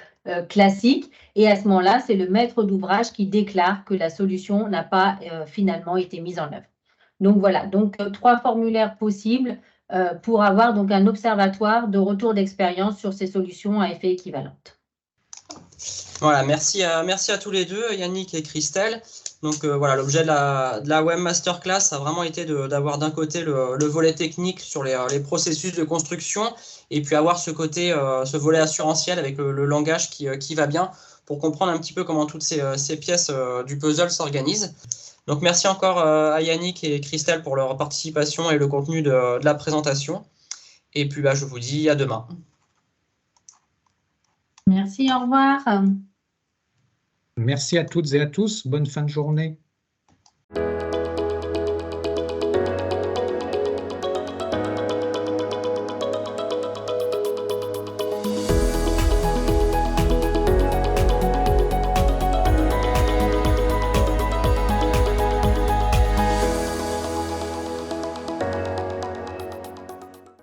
C: classique. Et à ce moment-là, c'est le maître d'ouvrage qui déclare que la solution n'a pas finalement été mise en œuvre. Donc voilà, donc 3 formulaires possibles pour avoir donc un observatoire de retour d'expérience sur ces solutions à effet équivalente.
A: Voilà, merci à tous les deux, Yannick et Christelle. Donc voilà, l'objet de la Web Masterclass a vraiment été d'avoir d'un côté le volet technique sur les processus de construction et puis avoir ce côté, ce volet assurantiel avec le langage qui va bien pour comprendre un petit peu comment toutes ces pièces du puzzle s'organisent. Donc merci encore à Yannick et Christelle pour leur participation et le contenu de la présentation. Et puis je vous dis à demain.
C: Merci, au revoir.
B: Merci à toutes et à tous. Bonne fin de journée.